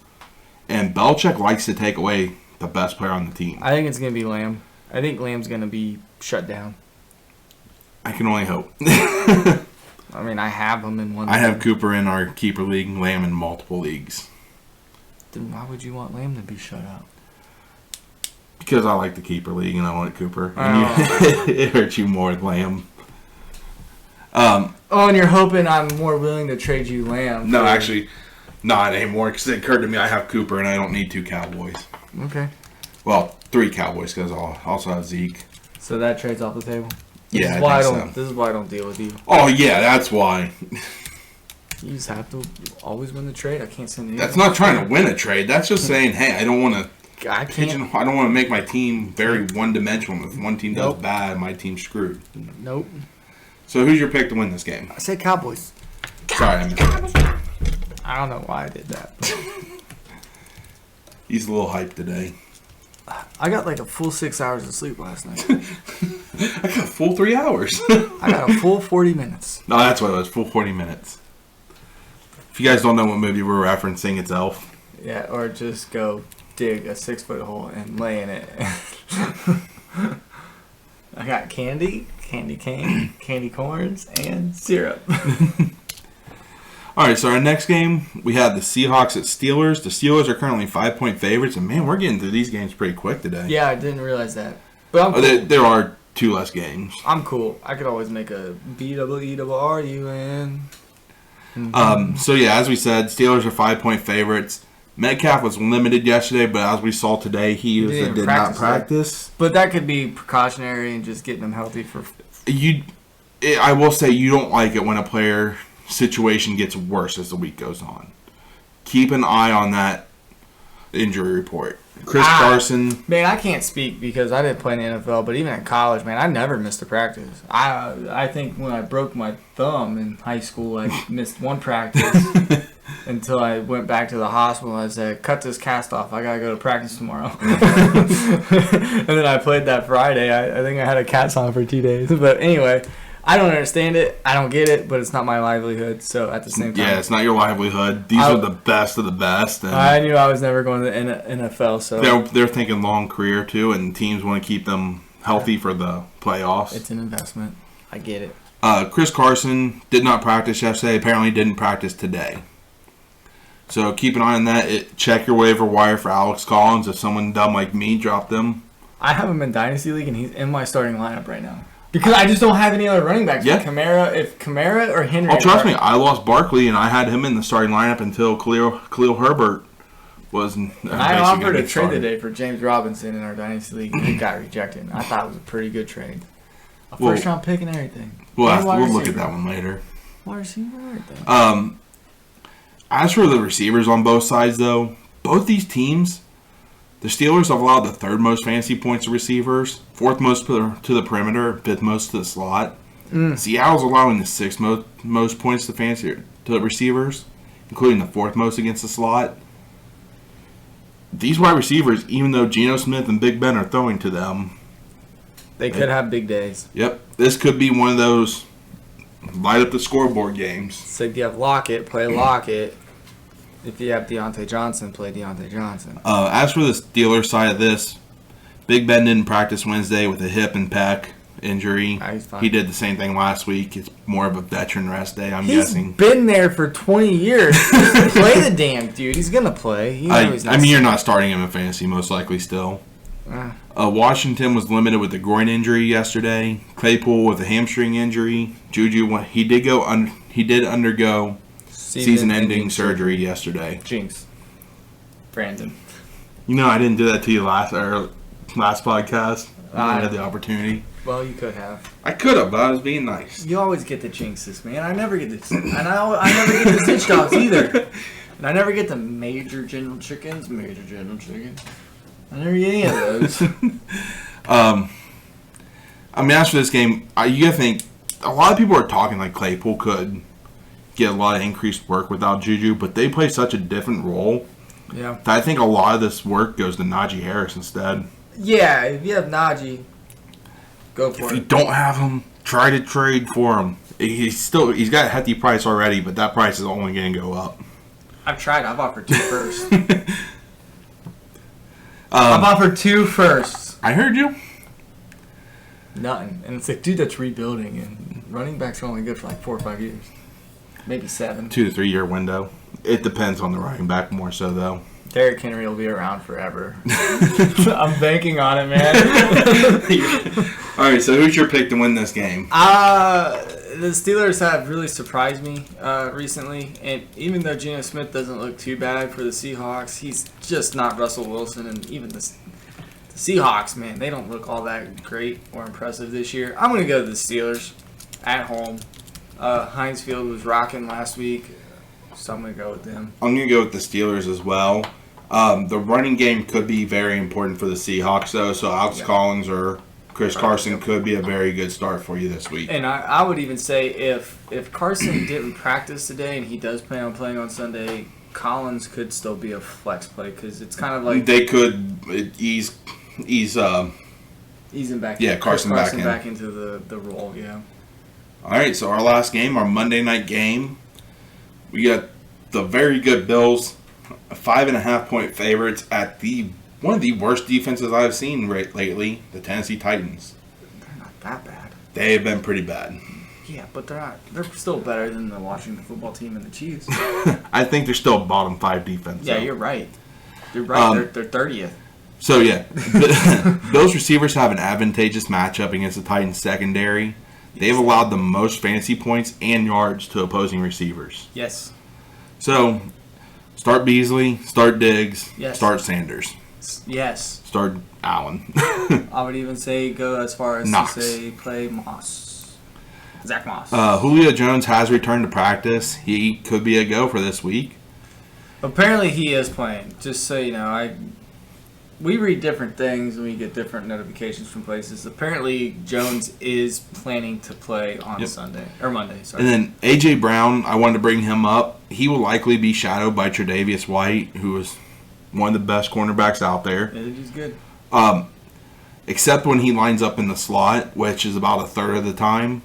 and Belichick likes to take away the best player on the team. I think it's going to be Lamb. I think Lamb's going to be shut down. I can only hope. I mean, I have him in one. I have Cooper in our keeper league, Lamb in multiple leagues. Then why would you want Lamb to be shut out? Because I like the keeper league and I want Cooper. And it hurts you more with Lamb. And you're hoping I'm more willing to trade you Lamb. No, actually, not anymore. Because it occurred to me I have Cooper and I don't need 2 Cowboys. Okay. Well, 3 Cowboys because I also have Zeke. So that trade's off the table? This is why I don't deal with you. Oh, yeah, that's why. You just have to always win the trade. I can't send anything. That's not trying to win a trade. That's just saying, hey, I don't want to. I can't. I don't want to make my team very one-dimensional. If one team does bad, my team's screwed. Nope. So who's your pick to win this game? I said Cowboys. Sorry, I missed it. I don't know why I did that. He's a little hyped today. I got like a full 6 hours of sleep last night. I got a full 3 hours. I got a full 40 minutes. No, that's what it was. Full 40 minutes. If you guys don't know what movie we're referencing, it's Elf. Yeah, or just go dig a 6-foot hole and lay in it. I got candy cane, candy corns, and syrup. All right, so our next game, we have the Seahawks at Steelers. The Steelers are currently 5-point favorites, and man, we're getting through these games pretty quick today. Yeah, I didn't realize that. But I'm cool. There are 2 less games. I'm cool. I could always make a BWERUN. So yeah, as we said, Steelers are 5-point favorites. Metcalf was limited yesterday, but as we saw today, he did not practice. But that could be precautionary and just getting him healthy for. I will say you don't like it when a player situation gets worse as the week goes on. Keep an eye on that injury report. Chris Carson. Man, I can't speak because I didn't play in the NFL, but even in college, man, I never missed a practice. I think when I broke my thumb in high school, I missed 1 practice until I went back to the hospital and I said, cut this cast off. I got to go to practice tomorrow. And then I played that Friday. I think I had a cast on for 2 days. But anyway, I don't understand it. I don't get it, but it's not my livelihood. So at the same time, yeah, it's not your livelihood. These are the best of the best. And I knew I was never going to the NFL. So they're thinking long career too, and teams want to keep them healthy for the playoffs. It's an investment. I get it. Chris Carson did not practice yesterday. Apparently, didn't practice today. So keep an eye on that. Check your waiver wire for Alex Collins. If someone dumb like me dropped him, I have him in Dynasty League, and he's in my starting lineup right now. Because I just don't have any other running backs. Yeah. If Kamara or Henry. Oh, trust me, I lost Barkley, and I had him in the starting lineup until Khalil Herbert was. I offered a trade today for James Robinson in our Dynasty League, and it got rejected. I thought it was a pretty good trade. A first-round pick and everything. We'll look at that one later. Wide receiver, everything. As for the receivers on both sides, though, both these teams, the Steelers have allowed the 3rd most fantasy points to receivers, 4th most to the perimeter, 5th most to the slot. Seattle's allowing the 6th most points to the receivers, including the 4th most against the slot. These wide receivers, even though Geno Smith and Big Ben are throwing to them, they could have big days. Yep, this could be one of those light up the scoreboard games. So if you have Lockett, play Lockett. If you have Deontay Johnson, play Deontay Johnson. As for the Steelers side of this, Big Ben didn't practice Wednesday with a hip and pec injury. He's fine. He did the same thing last week. It's more of a veteran rest day, I'm guessing. He's been there for 20 years. Just play the damn dude. He's going to play. You're not starting him in fantasy, most likely still. Washington was limited with a groin injury yesterday. Claypool with a hamstring injury. Juju, he did undergo season-ending surgery yesterday. Jinx. Brandon. I didn't do that to you last podcast. I had the opportunity. Well, you could have. I could have, but I was being nice. You always get the jinxes, man. I never get the and I never get the stitch dogs either. And I never get the Major General Chickens. I never get any of those. I mean, as for this game, you got to think, a lot of people are talking like Claypool could get a lot of increased work without Juju, but they play such a different role. Yeah. That I think a lot of this work goes to Najee Harris instead. Yeah, if you have Najee, go for it. If you don't have him, try to trade for him. He's got a hefty price already, but that price is only going to go up. I've tried. I've offered 2 firsts. I've offered 2 firsts. I heard you. Nothing. And it's like, dude, that's rebuilding, and running backs are only good for like 4 or 5 years. Maybe 7. 2 to 3 year window. It depends on the running back more so, though. Derrick Henry will be around forever. I'm banking on it, man. All right, so who's your pick to win this game? The Steelers have really surprised me recently, and even though Geno Smith doesn't look too bad for the Seahawks, he's just not Russell Wilson, and even the Seahawks, man, they don't look all that great or impressive this year. I'm going to go to the Steelers at home. Heinz Field was rocking last week, so I'm going to go with them. I'm going to go with the Steelers as well. The running game could be very important for the Seahawks, though, so Alex Collins or Chris Carson could be a very good start for you this week. And I would even say if Carson didn't practice today and he does plan on playing on Sunday, Collins could still be a flex play because it's kind of like they could ease him back. Yeah, Carson back into the role. Yeah. All right, so our last game, our Monday night game, we got the very good Bills, 5.5-point favorites at one of the worst defenses I've seen lately, the Tennessee Titans. They're not that bad. They have been pretty bad. Yeah, but they're not. They're still better than the Washington football team and the Chiefs. I think they're still bottom 5 defense. Yeah, you're right. You're right. They're 30th. So, yeah, Bills receivers have an advantageous matchup against the Titans secondary. They've allowed the most fantasy points and yards to opposing receivers. Yes. So, start Beasley, start Diggs, yes. Start Sanders. Yes. Start Allen. I would even say go as far as Knox. to say play Moss. Zach Moss. Julio Jones has returned to practice. He could be a go for this week. Apparently he is playing. Just so you know, we read different things and we get different notifications from places. Apparently Jones is planning to play on Sunday or Monday. Sorry. And then A.J. Brown, I wanted to bring him up. He will likely be shadowed by Tre'Davious White, who is one of the best cornerbacks out there. Yeah, he's good. Except when he lines up in the slot, which is about a third of the time.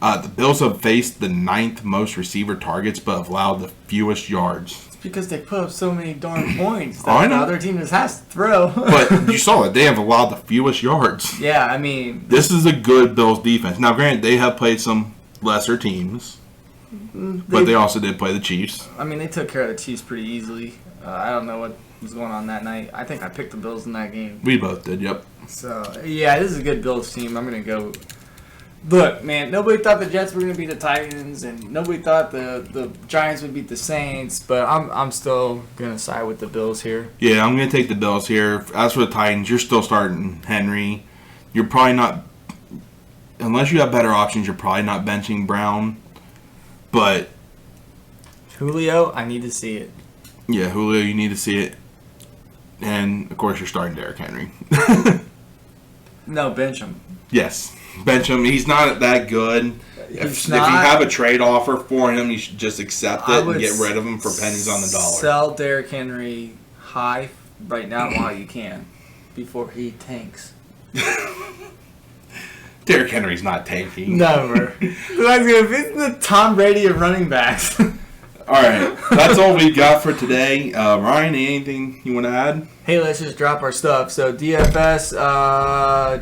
The Bills have faced the 9th most receiver targets, but have allowed the fewest yards. It's because they put up so many darn points that I know. the other team just has to throw. But you saw it. They have allowed the fewest yards. Yeah, I mean... This is a good Bills defense. Now, granted, they have played some lesser teams, but they also did play the Chiefs. I mean, they took care of the Chiefs pretty easily. I don't know what was going on that night. I think I picked the Bills in that game. We both did, yep. So, yeah, this is a good Bills team. I'm going to go... Look, man, nobody thought the Jets were going to beat the Titans, and nobody thought the Giants would beat the Saints, but I'm still going to side with the Bills here. Yeah, I'm going to take the Bills here. As for the Titans, you're still starting Henry. You're probably not, unless you have better options, you're probably not benching Brown. But Julio, I need to see it. Yeah, Julio, you need to see it. And, of course, you're starting Derrick Henry. No, bench him. Yes, bench him. He's not that good. If you have a trade offer for him, you should just accept it and get rid of him for pennies on the dollar. Sell Derrick Henry high right now while you can, before he tanks. Derrick Henry's not tanking. Never. It's the Tom Brady of running backs. All right, that's all we got for today. Ryan, anything you want to add? Hey, let's just drop our stuff. So DFS,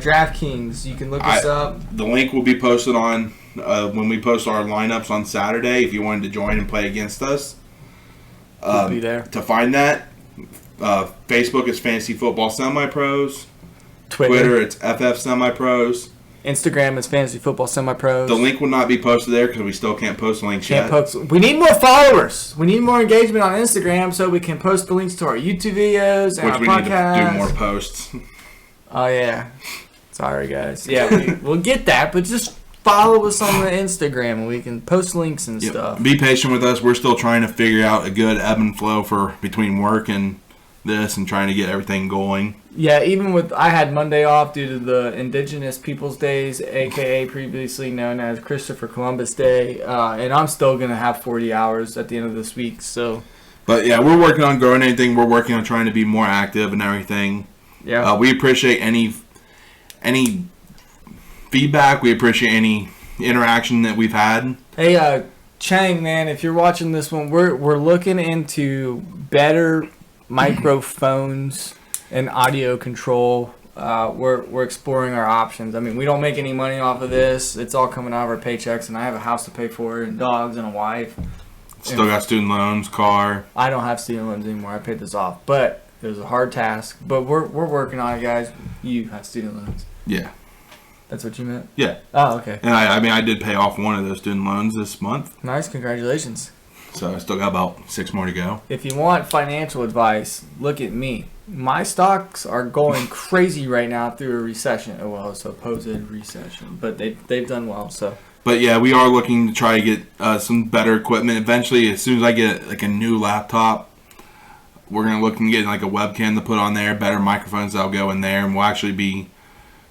DraftKings, you can look us up. The link will be posted on when we post our lineups on Saturday. If you wanted to join and play against us, we'll be there. To find that, Facebook is Fantasy Football Semi-Pros. Twitter, it's FF Semi-Pros. Instagram is Fantasy Football Semi-Pros. The link will not be posted there because we still can't post the links yet. We need more followers. We need more engagement on Instagram so we can post the links to our YouTube videos and our podcast. Which we need to do more posts. Oh, yeah. Sorry, guys. Yeah, we'll get that, but just follow us on the Instagram and we can post links and stuff. Be patient with us. We're still trying to figure out a good ebb and flow for between work and this and trying to get everything going. Yeah, even with I had Monday off due to the Indigenous Peoples Days, aka previously known as Christopher Columbus Day, and I'm still gonna have 40 hours at the end of this week. So, but yeah, we're working on growing anything. We're working on trying to be more active and everything. Yeah, we appreciate any feedback. We appreciate any interaction that we've had. Hey, Chang, man, if you're watching this one, we're looking into better microphones and audio control. We're exploring our options. I mean, we don't make any money off of this. It's all coming out of our paychecks, and I have a house to pay for, and dogs, and a wife. Still got student loans, car. I don't have student loans anymore. I paid this off, but it was a hard task. But we're working on it, guys. You have student loans. Yeah. That's what you meant? Yeah. Oh, okay. And I did pay off one of those student loans this month. Nice, congratulations. So I still got about 6 more to go. If you want financial advice, look at me. My stocks are going crazy right now through a recession. Oh, well, a supposed recession, but they've done well. So. But yeah, we are looking to try to get some better equipment. Eventually, as soon as I get like a new laptop, we're gonna look and get like a webcam to put on there, better microphones that'll go in there, and we'll actually be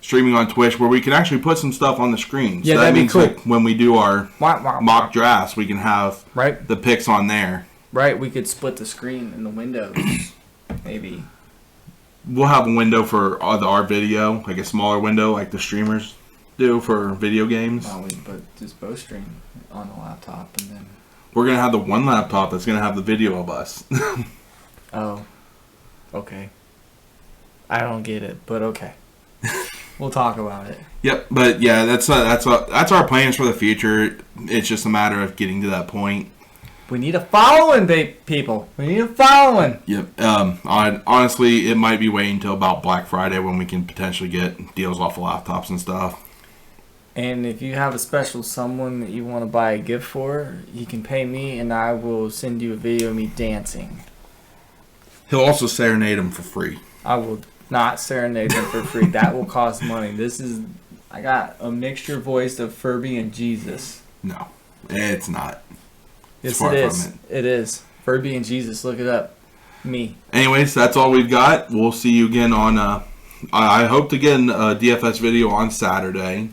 streaming on Twitch where we can actually put some stuff on the screen. Yeah, so that that'd be means cool. Like when we do our mock drafts, we can have right the picks on there. Right, we could split the screen in the windows, maybe. We'll have a window for our video, like a smaller window, like the streamers do for video games. Well, we put just both stream on the laptop, and then we're gonna have the one laptop that's gonna have the video of us. Oh, okay. I don't get it, but okay. We'll talk about it. Yep, but yeah, that's our plans for the future. It's just a matter of getting to that point. We need a following, people. We need a following. Yep. Honestly, it might be waiting until about Black Friday when we can potentially get deals off of laptops and stuff. And if you have a special someone that you want to buy a gift for, you can pay me, and I will send you a video of me dancing. He'll also serenade him for free. I will not serenade them for free. That will cost money. I got a mixture voice of Furby and Jesus. No, it's not. Yes, it is. It is. Furby and Jesus. Look it up. Me. Anyways, that's all we've got. We'll see you again on. I hope to get a DFS video on Saturday,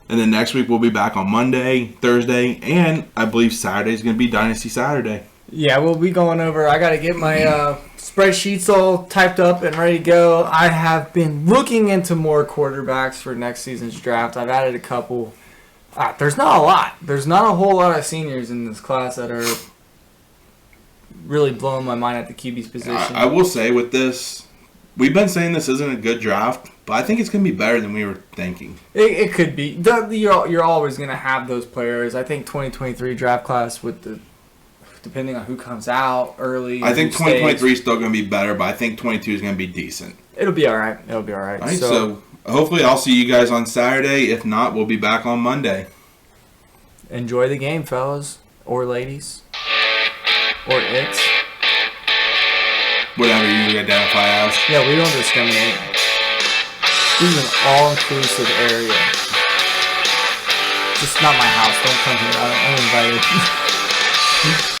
and then next week we'll be back on Monday, Thursday, and I believe Saturday is going to be Dynasty Saturday. Yeah, we'll be going over. I got to get my spreadsheets all typed up and ready to go. I have been looking into more quarterbacks for next season's draft. I've added a couple. There's not a lot. There's not a whole lot of seniors in this class that are really blowing my mind at the QB's position. I will say with this, we've been saying this isn't a good draft, but I think it's going to be better than we were thinking. It could be. You're always going to have those players. I think 2023 draft class depending on who comes out early. I think 2023 is still going to be better, but I think 22 is going to be decent. It'll be all right. It'll be all right. All right, so hopefully I'll see you guys on Saturday. If not, we'll be back on Monday. Enjoy the game, fellas. Or ladies. Or it's. Whatever you identify as. Yeah, we don't discriminate. This is an all-inclusive area. Just not my house. Don't come here. I'm invited.